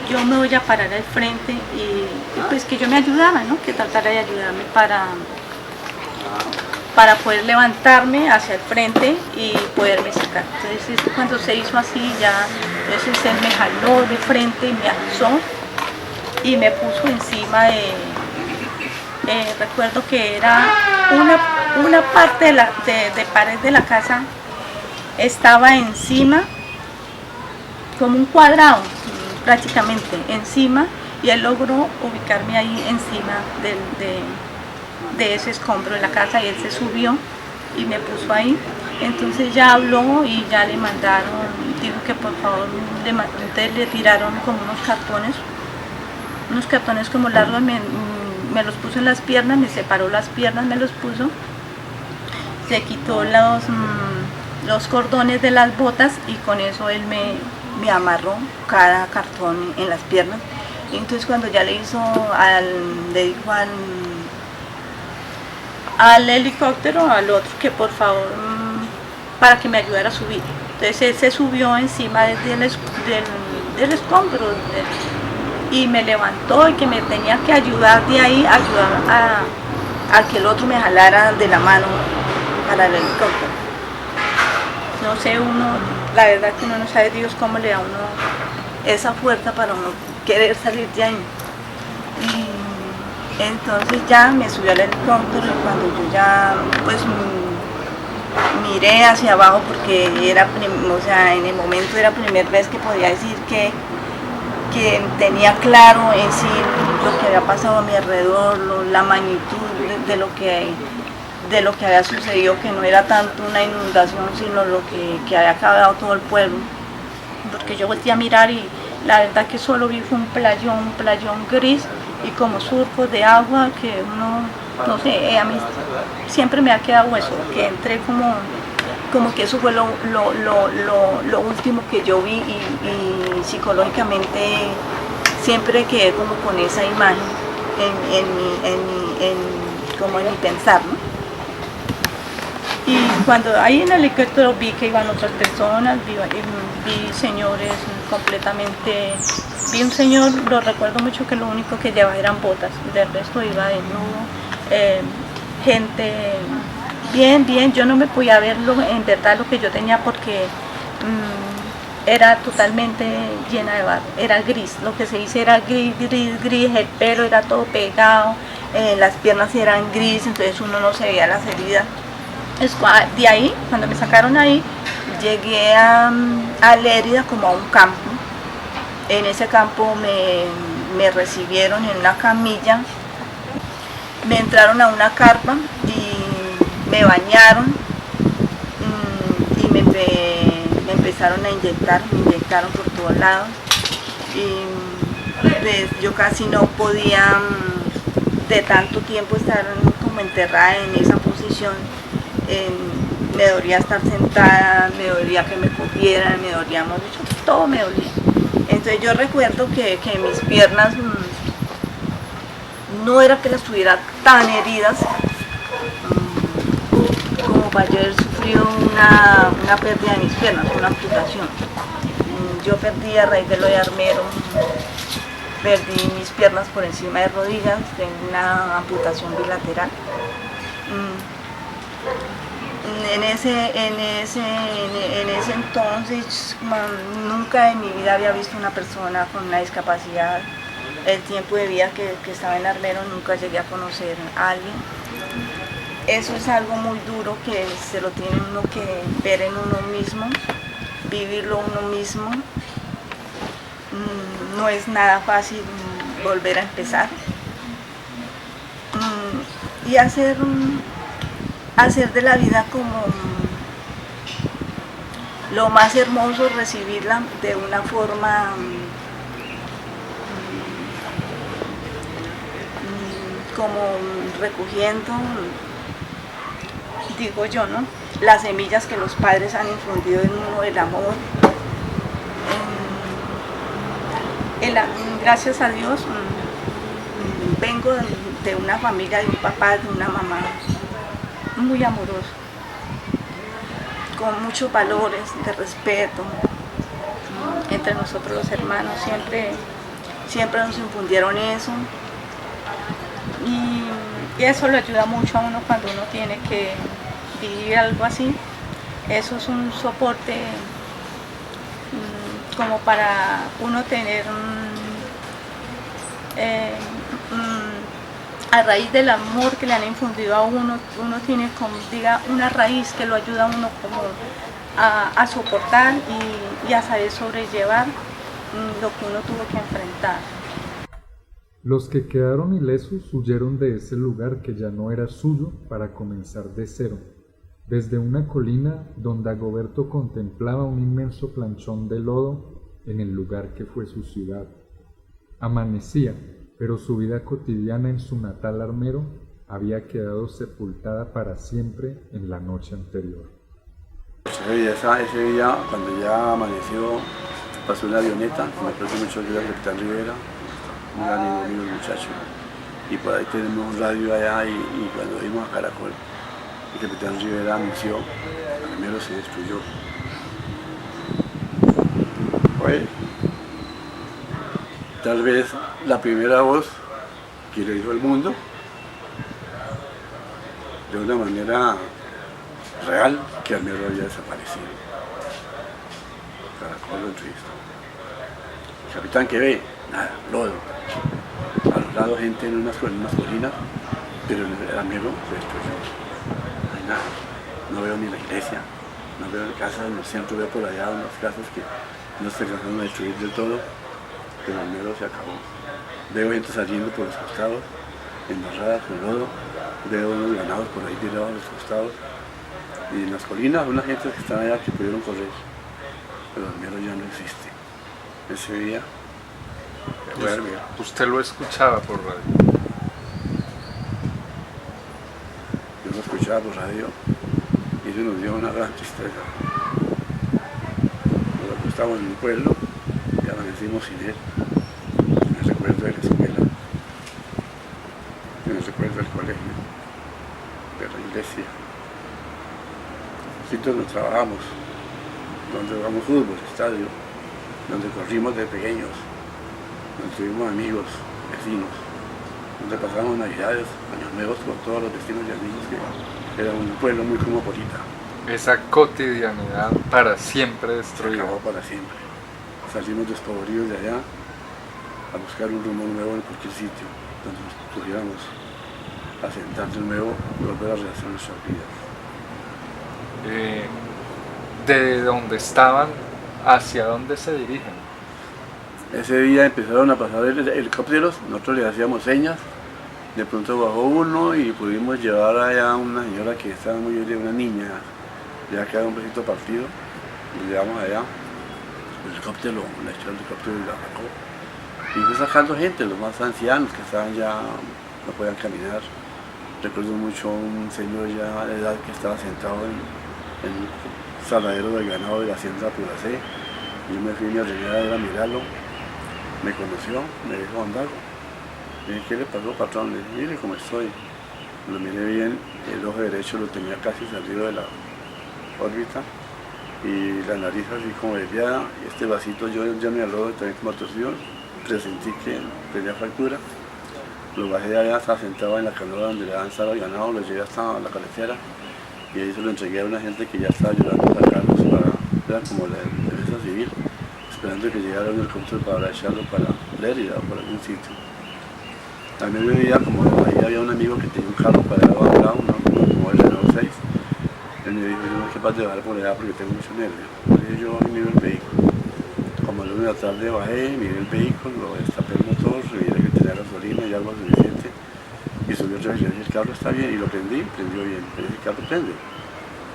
yo me voy a parar al frente y pues que yo me ayudara, ¿no? Que tratara de ayudarme para poder levantarme hacia el frente y poderme sacar. Entonces cuando se hizo así ya, entonces él me jaló de frente y me alzó y me puso encima de, recuerdo que era una parte de pared de la casa, estaba encima, como un cuadrado, prácticamente encima, y él logró ubicarme ahí encima de ese escombro de la casa, y él se subió y me puso ahí. Entonces ya habló y ya le mandaron, dijo que por favor, entonces le tiraron como unos cartones como largos, me los puso en las piernas, me separó las piernas, me los puso, se quitó los cordones de las botas y con eso él me amarró cada cartón en las piernas. Y entonces cuando ya le dijo al helicóptero, al otro, que por favor, para que me ayudara a subir. Entonces él se subió encima del escombro y me levantó y que me tenía que ayudar de ahí, ayudar a que el otro me jalara de la mano para el helicóptero. No sé, la verdad que uno no sabe Dios cómo le da a uno esa fuerza para uno querer salir de ahí. Y entonces ya me subió al helicóptero y cuando yo ya pues miré hacia abajo, porque en el momento era la primera vez que podía decir que tenía claro en sí lo que había pasado a mi alrededor, la magnitud de lo que había sucedido, que no era tanto una inundación, sino lo que había acabado todo el pueblo. Porque yo volteé a mirar y la verdad que solo vi fue un playón gris y como surcos de agua que uno, no sé, a mí siempre me ha quedado eso, que entré como que eso fue lo último que yo vi y psicológicamente siempre quedé como con esa imagen como en mi pensar, ¿no? Y cuando ahí en el helicóptero vi que iban otras personas, vi señores completamente, vi un señor, lo recuerdo mucho, que lo único que llevaba eran botas, del resto iba desnudo, gente bien, yo no me podía ver en verdad lo que yo tenía porque era totalmente llena de barro, era gris, lo que se dice era gris, el pelo era todo pegado, las piernas eran gris, entonces uno no se veía las heridas. De ahí, cuando me sacaron ahí, llegué a Lérida, como a un campo. En ese campo me recibieron en una camilla, me entraron a una carpa y me bañaron y me empezaron a inyectar, me inyectaron por todos lados y pues, yo casi no podía de tanto tiempo estar como enterrada en esa posición. Me dolía estar sentada, me dolía que me cogieran, me dolía mucho, todo me dolía. Entonces yo recuerdo que mis piernas no era que las tuviera tan heridas como para yo haber sufrido una pérdida de mis piernas, una amputación. Yo perdí a raíz de lo de Armero, perdí mis piernas por encima de rodillas, tengo una amputación bilateral. En ese entonces nunca en mi vida había visto una persona con una discapacidad. El tiempo de vida que estaba en Armero nunca llegué a conocer a alguien. Eso es algo muy duro que se lo tiene uno que ver en uno mismo, vivirlo uno mismo. No es nada fácil volver a empezar y hacer de la vida como lo más hermoso, recibirla de una forma como recogiendo, digo yo, ¿no?, las semillas que los padres han infundido en uno, el amor. Gracias a Dios vengo de una familia, de un papá, de una mamá muy amoroso, con muchos valores de respeto. Entre nosotros los hermanos siempre nos infundieron eso, y eso le ayuda mucho a uno cuando uno tiene que vivir algo así. Eso es un soporte como para uno tener a raíz del amor que le han infundido a uno, uno tiene como, diga, una raíz que lo ayuda a uno como a soportar y a saber sobrellevar lo que uno tuvo que enfrentar. Los que quedaron ilesos huyeron de ese lugar que ya no era suyo para comenzar de cero, desde una colina donde Dagoberto contemplaba un inmenso planchón de lodo en el lugar que fue su ciudad. Amanecía, pero su vida cotidiana en su natal Armero había quedado sepultada para siempre en la noche anterior. Ese día, cuando ya amaneció, pasó una avioneta, me acuerdo mucho que era el capitán Rivera, un gran amigo mío, el muchacho, y por ahí tenemos un radio allá, y cuando vimos a Caracol, el capitán Rivera anunció, Armero se destruyó. Fue tal vez la primera voz que le dijo al mundo, de una manera real, que Armero había desaparecido. Caracol lo entrevistó. El capitán, que ve, nada, lodo. A los lados gente en unas colinas, pero el Armero se destruyó. No hay nada. No veo ni la iglesia, no veo casas en el centro, veo por allá unas casas que no se alcanzaron a destruir del todo, pero el Armero se acabó. Veo gente saliendo por los costados, embarrada con lodo, veo unos ganados por ahí tirados a los costados, y en las colinas unas gentes que están allá que pudieron correr, pero el Armero ya no existe. Ese día fue Armero. ¿Usted lo escuchaba por radio? Yo lo escuchaba por radio y eso nos dio una gran tristeza. Nos acostamos en un pueblo y amanecimos sin él. Me recuerdo de la escuela, me recuerdo del colegio, de la iglesia. Sitios donde trabajamos, donde jugamos fútbol, estadio, donde corrimos de pequeños, donde tuvimos amigos, vecinos, donde pasamos navidades, años nuevos con todos los vecinos y amigos, que era un pueblo muy cosmopolita. Esa cotidianidad para siempre destruida. Acabó para siempre. Salimos despavoridos de allá a buscar un rumbo nuevo en cualquier sitio donde nos pudiéramos asentar de nuevo y volver a rehacer nuestras vidas. De donde estaban, ¿hacia dónde se dirigen? Ese día empezaron a pasar helicópteros, nosotros les hacíamos señas, de pronto bajó uno y pudimos llevar allá a una señora que estaba muy bien, una niña, ya quedaba un besito partido, lo llevamos allá, el helicóptero, la echó el helicóptero y la sacó, y fue sacando gente, los más ancianos que estaban ya, no podían caminar. Recuerdo mucho un señor ya de edad que estaba sentado en un saladero de ganado de la hacienda Puracé. Yo me fui a mi alrededor a mirarlo, me conoció, me dijo, Dago. Le dije, ¿qué le pasó, patrón? Le dije, mire cómo estoy. Lo miré bien, el ojo derecho lo tenía casi salido de la órbita y la nariz así como desviada, y este vasito yo ya me habló también como torsión, presentí que tenía fractura. Lo bajé de allá, estaba sentado en la canoa donde le daban sal al ganado, lo llevé hasta la cabecera y ahí se lo entregué a una gente que ya estaba ayudando a sacarlos era como la defensa civil, esperando que llegara un helicóptero para echarlo para Lérida o para algún sitio. Al mediodía, como ahí había un amigo que tenía un carro para ir a Bogotá, como el Renault 6, él me dijo, yo no soy capaz de bajar por allá porque tengo mucho nervio. Entonces yo miro el vehículo. Como a la 1 de la tarde bajé, miré el vehículo, lo destapé el motor, reviré que tenía gasolina y agua suficiente. Y subí otra vez y dije, el carro está bien, y lo prendí, prendió bien, pero el carro prende.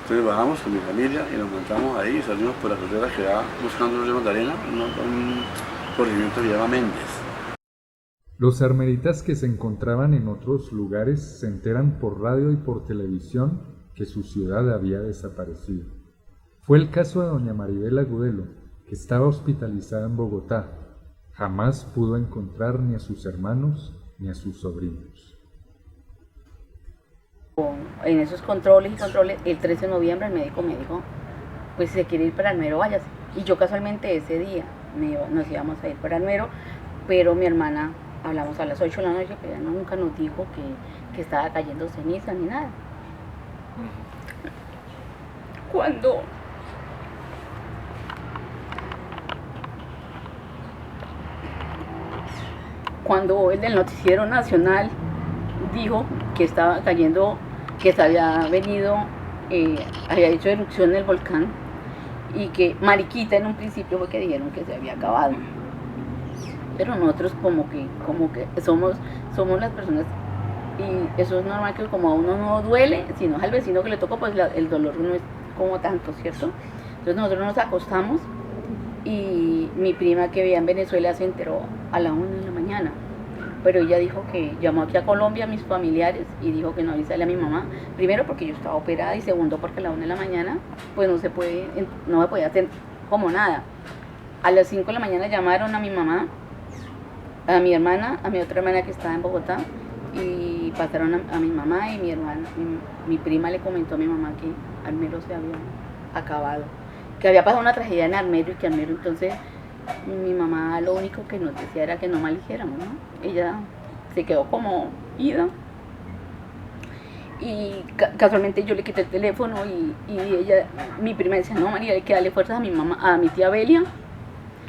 Entonces bajamos con mi familia y nos montamos ahí y salimos por la carretera que va buscando los de Magdalena, un corregimiento que se llama Méndez. Los armeritas que se encontraban en otros lugares se enteran por radio y por televisión que su ciudad había desaparecido. Fue el caso de doña Maribel Agudelo, que estaba hospitalizada en Bogotá. Jamás pudo encontrar ni a sus hermanos ni a sus sobrinos. En esos controles, el 13 de noviembre el médico me dijo, pues si se quiere ir para Armero, váyase. Y yo casualmente ese día nos íbamos a ir para Armero, pero mi hermana, hablamos a las 8 de la noche, pero ella nunca nos dijo que estaba cayendo ceniza ni nada. Cuando el del noticiero nacional dijo que estaba cayendo, que se había venido, había hecho erupción el volcán, y que Mariquita en un principio fue que dijeron que se había acabado. Pero nosotros como que somos las personas, y eso es normal, que como a uno no duele, si no es al vecino que le tocó, pues el dolor no es como tanto, ¿cierto? Entonces nosotros nos acostamos y mi prima que vivía en Venezuela se enteró a la 1 de la mañana. Pero ella dijo que llamó aquí a Colombia a mis familiares y dijo que no avisarle a mi mamá, primero porque yo estaba operada y segundo porque a la 1 de la mañana pues no me podía hacer como nada. A las 5 de la mañana llamaron a mi mamá, a mi hermana, a mi otra hermana que estaba en Bogotá, y pasaron a mi mamá, y mi hermana, mi prima le comentó a mi mamá que Armero se había acabado, que había pasado una tragedia en Armero, y que Armero, entonces mi mamá lo único que nos decía era que no maldijéramos, ¿no? Ella se quedó como ida, y casualmente yo le quité el teléfono y ella, mi prima decía, no María, hay que darle fuerzas a mi mamá, a mi tía Belia,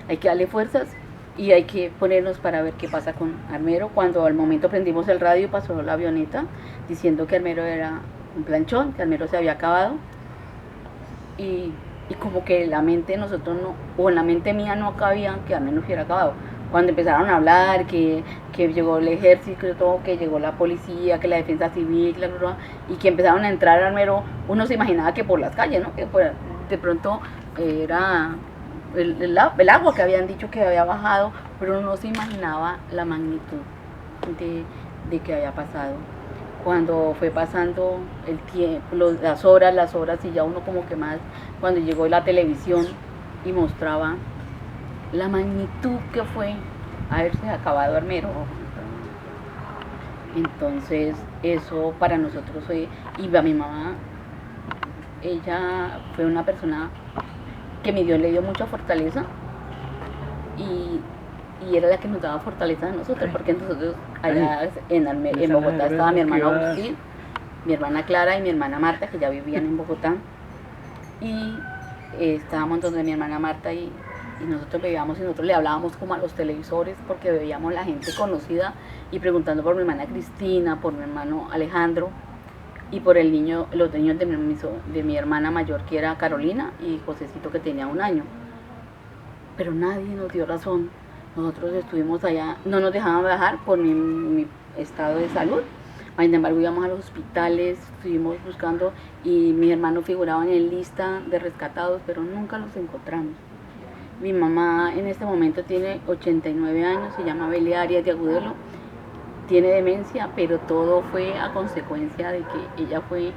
hay que darle fuerzas y hay que ponernos para ver qué pasa con Armero. Cuando al momento prendimos el radio, pasó la avioneta diciendo que Armero era un planchón, que Armero se había acabado, y como que en la mente de nosotros no, o en la mente mía no cabía que Armero se hubiera acabado. Cuando empezaron a hablar que llegó el ejército, que llegó la policía, que la defensa civil, y que empezaron a entrar a Armero, uno se imaginaba que por las calles, ¿no? Que de pronto era el agua que habían dicho que había bajado, pero uno no se imaginaba la magnitud de que había pasado. Cuando fue pasando el tiempo, las horas, y ya uno como que más, cuando llegó la televisión y mostraba la magnitud que fue haberse acabado Armero. Entonces eso para nosotros fue, y a mi mamá, ella fue una persona que mi Dios le dio mucha fortaleza, y era la que nos daba fortaleza a nosotros, porque nosotros allá en Bogotá estaba mi hermano Agustín, mi hermana Clara y mi hermana Marta, que ya vivían en Bogotá, y estábamos donde mi hermana Marta, y nosotros veíamos, y nosotros le hablábamos como a los televisores, porque veíamos la gente conocida, y preguntando por mi hermana Cristina, por mi hermano Alejandro, y por los niños de mi hermana mayor, que era Carolina, y Josecito, que tenía 1 año. Pero nadie nos dio razón. Nosotros estuvimos allá, no nos dejaban bajar por mi estado de salud. Sin embargo, íbamos a los hospitales, estuvimos buscando, y mis hermanos figuraban en lista de rescatados, pero nunca los encontramos. Mi mamá en este momento tiene 89 años, se llama Belia Arias de Agudelo, tiene demencia, pero todo fue a consecuencia de que ella fue,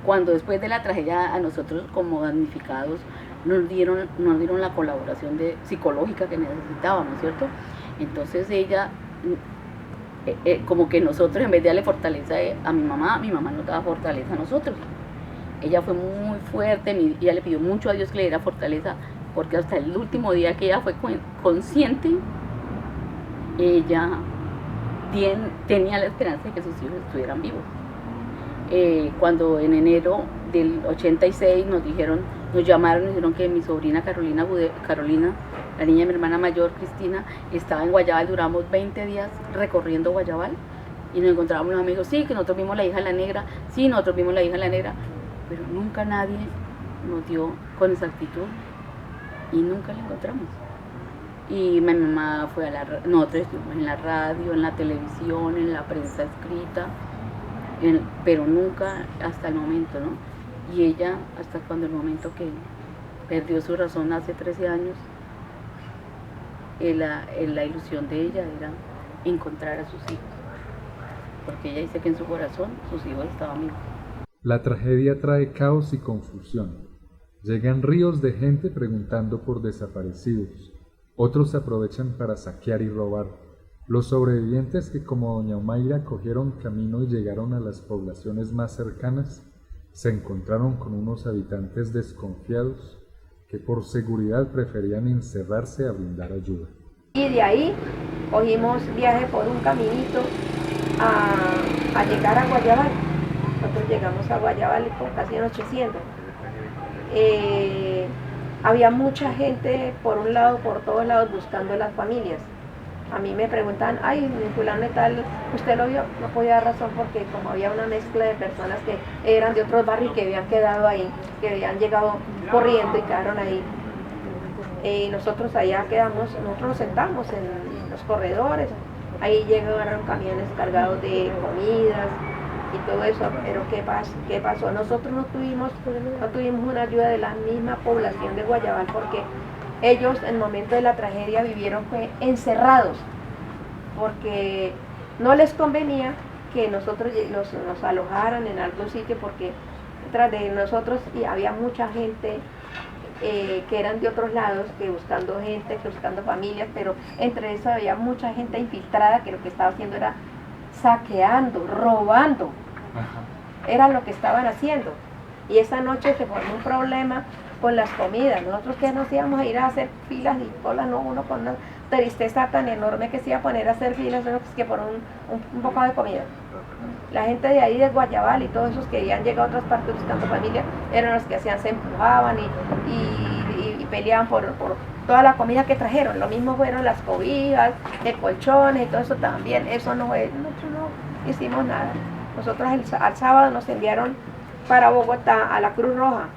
cuando después de la tragedia a nosotros como damnificados nos dieron la colaboración psicológica que necesitábamos, ¿cierto? Entonces ella, como que nosotros, en vez de darle fortaleza a mi mamá nos daba fortaleza a nosotros. Ella fue muy fuerte, ella le pidió mucho a Dios que le diera fortaleza, porque hasta el último día que ella fue consciente, ella tenía la esperanza de que sus hijos estuvieran vivos. Cuando en enero del 86 nos llamaron y dijeron que mi sobrina Carolina, la niña de mi hermana mayor, Cristina, estaba en Guayabal. Duramos 20 días recorriendo Guayabal y nos encontrábamos los amigos, sí, que nosotros vimos la hija de la negra, sí, nosotros vimos la hija de la negra, pero nunca nadie nos dio con exactitud y nunca la encontramos. Y mi mamá fue a nosotros estuvimos en la radio, en la televisión, en la prensa escrita, pero nunca hasta el momento, ¿no? Y ella, hasta cuando el momento que perdió su razón hace 13 años, la ilusión de ella era encontrar a sus hijos, porque ella dice que en su corazón sus hijos estaban vivos. La tragedia trae caos y confusión. Llegan ríos de gente preguntando por desaparecidos. Otros aprovechan para saquear y robar. Los sobrevivientes que como doña Omaira cogieron camino y llegaron a las poblaciones más cercanas, se encontraron con unos habitantes desconfiados que por seguridad preferían encerrarse a brindar ayuda. Y de ahí cogimos viaje por un caminito a llegar a Guayabal. Nosotros llegamos a Guayabal con casi anocheciendo. Había mucha gente por un lado, por todos lados, buscando las familias. A mí me preguntaban, ay, fulano y tal, ¿usted lo vio? No podía dar razón porque como había una mezcla de personas que eran de otros barrios que habían quedado ahí, que habían llegado corriendo y quedaron ahí. Nosotros allá quedamos, nosotros nos sentamos en los corredores, ahí llegaron camiones cargados de comidas y todo eso, pero ¿qué pasó? Nosotros no tuvimos una ayuda de la misma población de Guayabal porque ellos en el momento de la tragedia vivieron encerrados porque no les convenía que nosotros nos alojaran en algún sitio porque detrás de nosotros había mucha gente que eran de otros lados, que buscando gente, que buscando familias, pero entre eso había mucha gente infiltrada que lo que estaba haciendo era saqueando, robando. Ajá. Era lo que estaban haciendo. Y esa noche se formó un problema con las comidas. Nosotros que nos íbamos a ir a hacer filas y colas, no, uno con una tristeza tan enorme que se iba a poner a hacer filas que por un bocado de comida. La gente de ahí de Guayabal y todos esos que habían llegado a otras partes buscando familia eran los que hacían, se empujaban y peleaban por toda la comida que trajeron. Lo mismo fueron las cobijas, de colchones y todo eso también. Eso no es, nosotros no hicimos nada. Nosotros al sábado nos enviaron para Bogotá a la Cruz Roja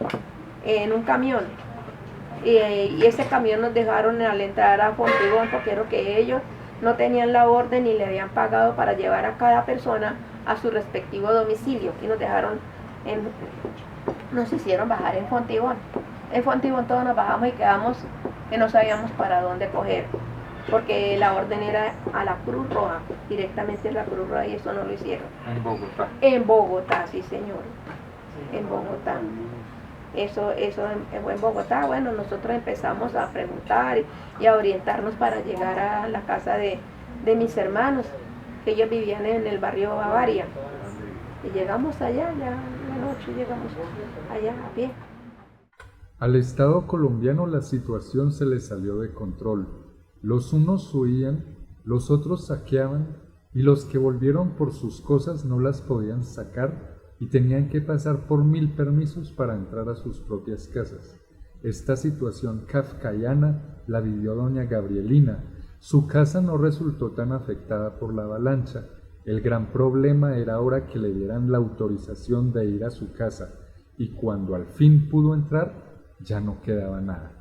en un camión. Y ese camión nos dejaron al entrar a Fontibón porque era que ellos no tenían la orden y le habían pagado para llevar a cada persona a su respectivo domicilio y nos hicieron bajar en Fontibón. En Fontibón todos nos bajamos y quedamos que no sabíamos para dónde coger porque la orden era a la Cruz Roja, directamente a la Cruz Roja y eso no lo hicieron. En Bogotá. En Bogotá, sí señor, en Bogotá. Eso en Bogotá, bueno, nosotros empezamos a preguntar y a orientarnos para llegar a la casa de mis hermanos, que ellos vivían en el barrio Bavaria. Y llegamos allá, ya la noche llegamos allá a pie. Al Estado colombiano la situación se le salió de control. Los unos huían, los otros saqueaban y los que volvieron por sus cosas no las podían sacar y tenían que pasar por 1000 permisos para entrar a sus propias casas. Esta situación kafkaiana la vivió doña Gabrielina. Su casa no resultó tan afectada por la avalancha. El gran problema era ahora que le dieran la autorización de ir a su casa y cuando al fin pudo entrar ya no quedaba nada.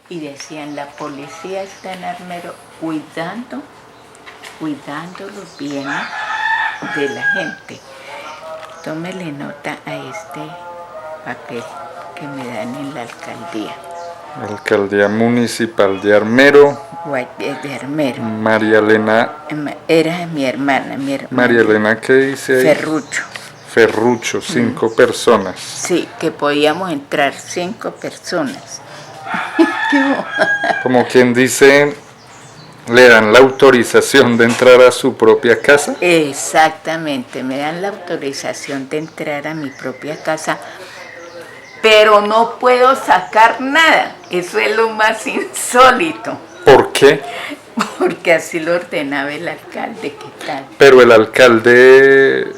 Y decían, la policía está en Armero cuidando los bienes de la gente. Tómele nota a este papel que me dan en la alcaldía. Alcaldía Municipal de Armero. De Armero. María Elena. Era mi hermana. María Elena, ¿qué dice ahí? Ferrucho, 5 personas. Sí, que podíamos entrar 5 personas. Como quien dice, ¿le dan la autorización de entrar a su propia casa? Exactamente, me dan la autorización de entrar a mi propia casa, pero no puedo sacar nada. Eso es lo más insólito. ¿Por qué? Porque así lo ordenaba el alcalde, ¿qué tal? Pero el alcalde,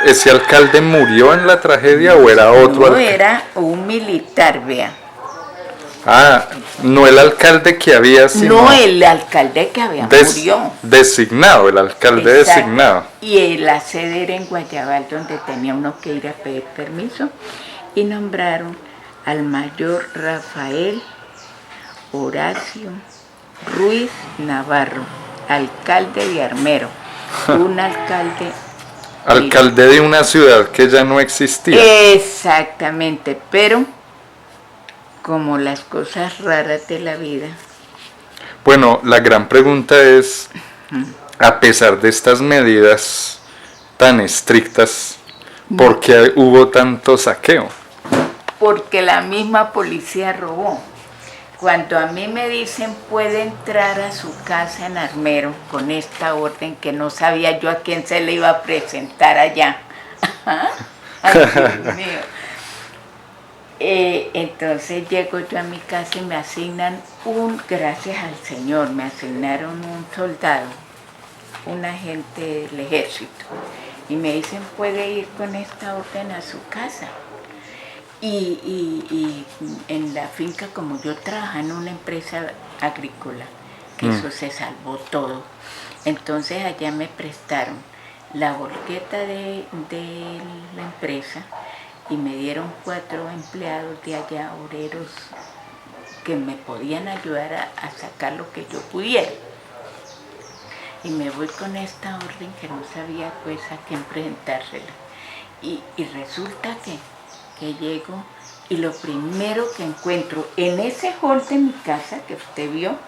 ¿ese alcalde murió en la tragedia o era otro alcalde? No, era un militar, vea. Ah, no el alcalde que había sido. No, el alcalde que había murió. Designado, el alcalde. Exacto. Designado. Y la sede era en Guayabal, donde tenía uno que ir a pedir permiso, y nombraron al mayor Rafael Horacio Ruiz Navarro, alcalde de Armero, un alcalde... Alcalde de una ciudad que ya no existía. Exactamente, pero como las cosas raras de la vida. Bueno, la gran pregunta es, a pesar de estas medidas tan estrictas, ¿por qué hubo tanto saqueo? Porque la misma policía robó. Cuando a mí me dicen puede entrar a su casa en Armero con esta orden, que no sabía yo a quién se le iba a presentar allá. Ay, Dios mío. Entonces llego yo a mi casa y me asignan gracias al Señor, me asignaron un soldado, un agente del ejército, y me dicen puede ir con esta orden a su casa. Y en la finca, como yo trabajaba en una empresa agrícola, que eso se salvó todo, entonces allá me prestaron la volqueta de la empresa y me dieron 4 empleados de allá, obreros, que me podían ayudar a sacar lo que yo pudiera. Y me voy con esta orden que no sabía pues a quién presentársela. Y resulta que llego y lo primero que encuentro en ese hall de mi casa que usted vio,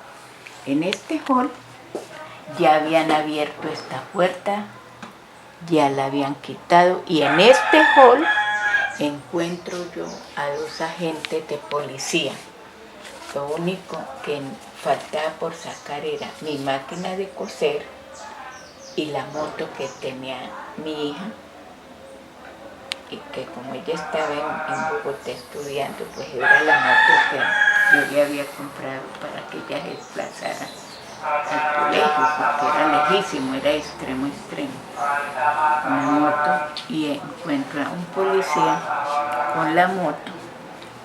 en este hall ya habían abierto esta puerta, ya la habían quitado, y en este hall encuentro yo a 2 agentes de policía. Lo único que faltaba por sacar era mi máquina de coser y la moto que tenía mi hija, y que como ella estaba en Bogotá estudiando, pues era la moto que yo le había comprado para que ella se desplazara al colegio, porque era lejísimo, era extremo a extremo. Una moto, y encuentro a un policía con la moto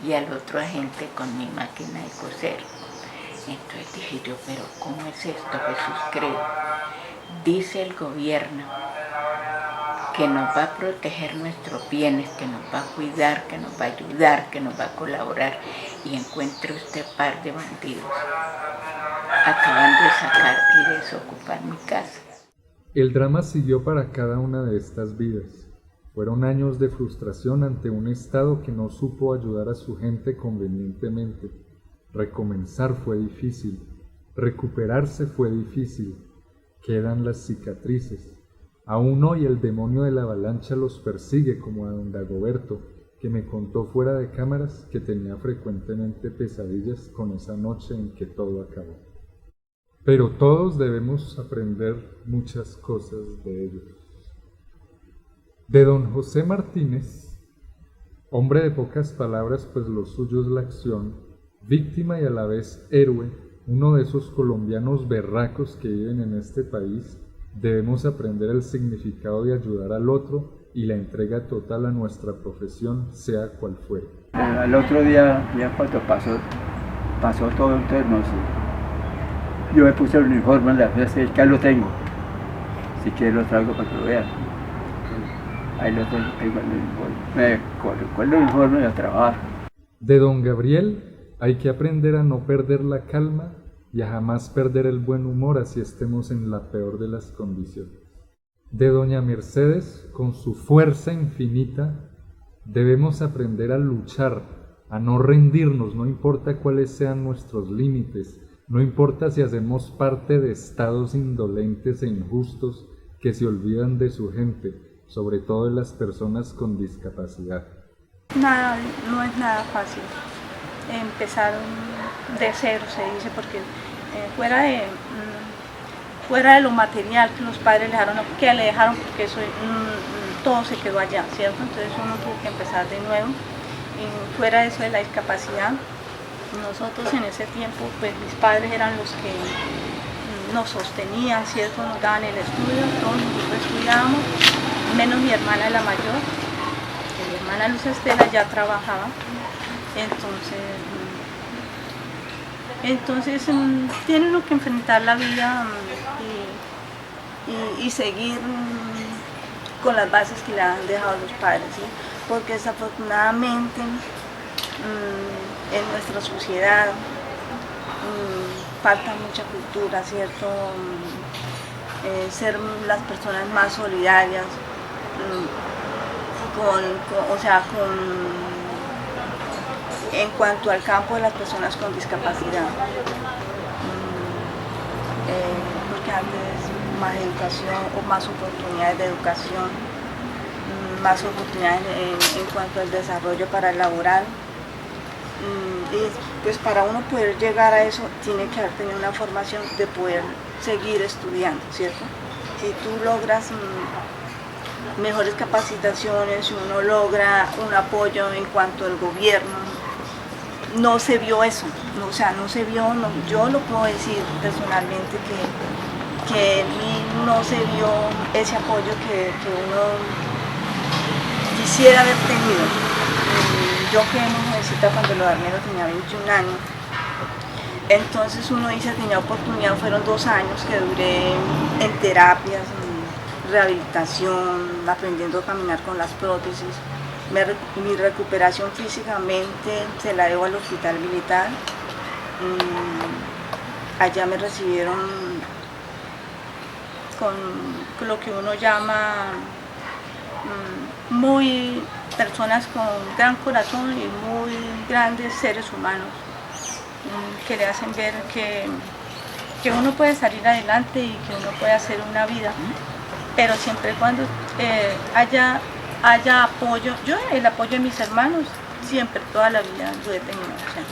y al otro agente con mi máquina de coser. Entonces dije yo, pero ¿cómo es esto, Jesús creo? Dice el gobierno que nos va a proteger nuestros bienes, que nos va a cuidar, que nos va a ayudar, que nos va a colaborar, y encuentro este par de bandidos acabando de sacar y desocupar mi casa. El drama siguió para cada una de estas vidas. Fueron años de frustración ante un Estado que no supo ayudar a su gente convenientemente. Recomenzar fue difícil, recuperarse fue difícil. Quedan las cicatrices. Aún hoy el demonio de la avalancha los persigue, como a don Dagoberto, que me contó fuera de cámaras que tenía frecuentemente pesadillas con esa noche en que todo acabó. Pero todos debemos aprender muchas cosas de ellos. De don José Martínez, hombre de pocas palabras, pues lo suyo es la acción, víctima y a la vez héroe, uno de esos colombianos berracos que viven en este país, debemos aprender el significado de ayudar al otro y la entrega total a nuestra profesión, sea cual fuere. Al otro día, ya cuando pasó todo, entonces no sé. Yo me puse el uniforme en la fiesta, y ya lo tengo. Si quieres lo traigo para que lo vean. Ahí lo tengo el uniforme. Me colocó el uniforme a trabajar. De don Gabriel hay que aprender a no perder la calma y a jamás perder el buen humor así estemos en la peor de las condiciones. De doña Mercedes, con su fuerza infinita, debemos aprender a luchar, a no rendirnos, no importa cuáles sean nuestros límites, no importa si hacemos parte de estados indolentes e injustos que se olvidan de su gente, sobre todo de las personas con discapacidad. Nada, no es nada fácil empezar de cero, se dice, porque fuera de lo material que los padres le dejaron, porque eso todo se quedó allá, ¿cierto? Entonces uno tuvo que empezar de nuevo. Y fuera de eso de la discapacidad, nosotros en ese tiempo, pues mis padres eran los que nos sostenían, ¿cierto? Nos daban el estudio, todos nosotros estudiábamos, menos mi hermana la mayor, que mi hermana Luz Estela ya trabajaba, entonces tiene uno que enfrentar la vida y seguir con las bases que le han dejado los padres, ¿sí? Porque desafortunadamente en nuestra sociedad falta mucha cultura, ¿cierto? Ser las personas más solidarias, en cuanto al campo de las personas con discapacidad, porque antes más educación o más oportunidades de educación, más oportunidades en cuanto al desarrollo para el laboral. Y pues para uno poder llegar a eso tiene que haber tenido una formación de poder seguir estudiando, ¿cierto? Si tú logras mejores capacitaciones, si uno logra un apoyo en cuanto al gobierno, no se vio eso, no se vio, yo lo puedo decir personalmente que no se vio ese apoyo que uno quisiera haber tenido. Yo quedé muy jovencita cuando lo de Armero tenía 21 años, entonces uno dice, tenía oportunidad, fueron 2 años que duré en terapias, rehabilitación, aprendiendo a caminar con las prótesis. Mi recuperación físicamente se la debo al hospital militar. Allá me recibieron con lo que uno llama personas con gran corazón y muy grandes seres humanos, que le hacen ver que uno puede salir adelante y que uno puede hacer una vida, pero siempre y cuando haya apoyo. Yo el apoyo de mis hermanos siempre, toda la vida lo he tenido. O sea,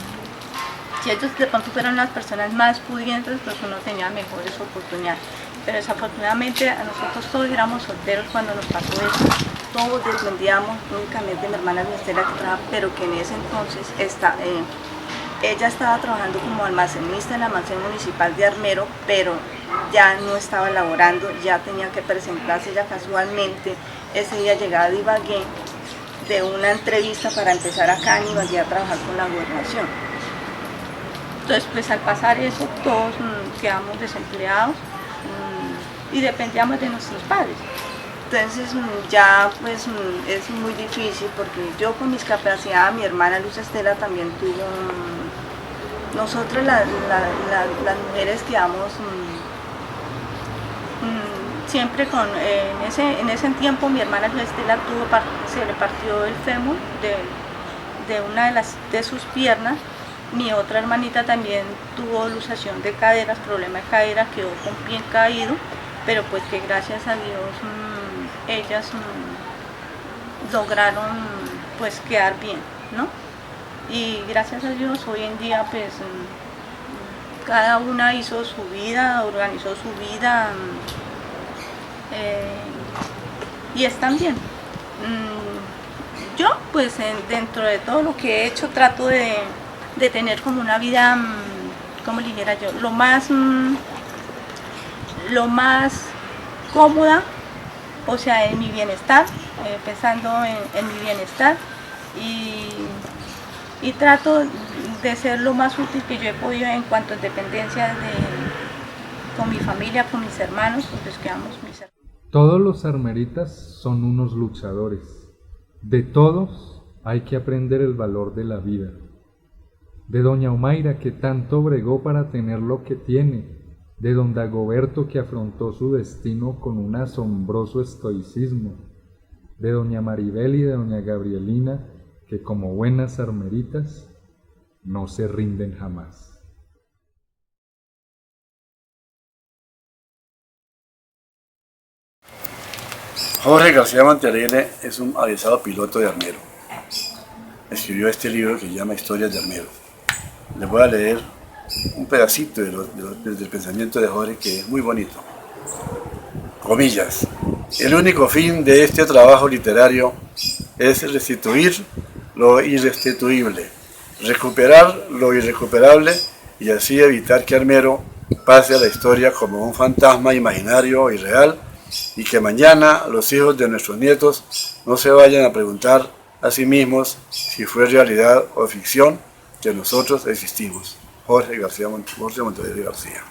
si ellos de pronto fueran las personas más pudientes, pues uno tenía mejores oportunidades. Pero desafortunadamente a nosotros todos éramos solteros cuando nos pasó eso. Todos dependíamos únicamente de mi hermana Estela, que trabajaba, pero que en ese entonces ella estaba trabajando como almacenista en el almacén municipal de Armero, pero ya no estaba laborando, ya tenía que presentarse. Ella casualmente ese día llegaba de Ibagué de una entrevista para empezar acá en Ibagué a trabajar con la gobernación. Entonces, pues al pasar eso, todos quedamos desempleados y dependíamos de nuestros padres. Entonces ya pues es muy difícil, porque yo con mis capacidades, mi hermana Luz Estela también tuvo, nosotros las mujeres quedamos siempre en ese tiempo. Mi hermana Luz Estela se le partió el fémur de una de sus piernas. Mi otra hermanita también tuvo luxación de caderas, problema de cadera, quedó con pie caído, pero pues que gracias a Dios ellas lograron pues quedar bien, ¿no? Y gracias a Dios hoy en día pues cada una hizo su vida, organizó su vida y están bien. Yo pues dentro de todo lo que he hecho trato de tener como una vida, como le dijera yo, lo más cómoda, o sea, en mi bienestar, pensando en mi bienestar, y trato de ser lo más útil que yo he podido en cuanto a dependencia con mi familia, con mis hermanos, pues quedamos mis hermanos. Todos los armeritas son unos luchadores. De todos hay que aprender el valor de la vida. De doña Omaira, que tanto bregó para tener lo que tiene, de don Dagoberto, que afrontó su destino con un asombroso estoicismo, de doña Maribel y de doña Gabrielina, que como buenas armeritas no se rinden jamás. Jorge García Montealegre es un avisado piloto de Armero. Escribió este libro que se llama Historias de Armero. Les voy a leer un pedacito del pensamiento de Jorge, que es muy bonito. Comillas. El único fin de este trabajo literario es restituir lo irrestituible, recuperar lo irrecuperable y así evitar que Armero pase a la historia como un fantasma imaginario y real, y que mañana los hijos de nuestros nietos no se vayan a preguntar a sí mismos si fue realidad o ficción que nosotros existimos. Jorge Montealegre García.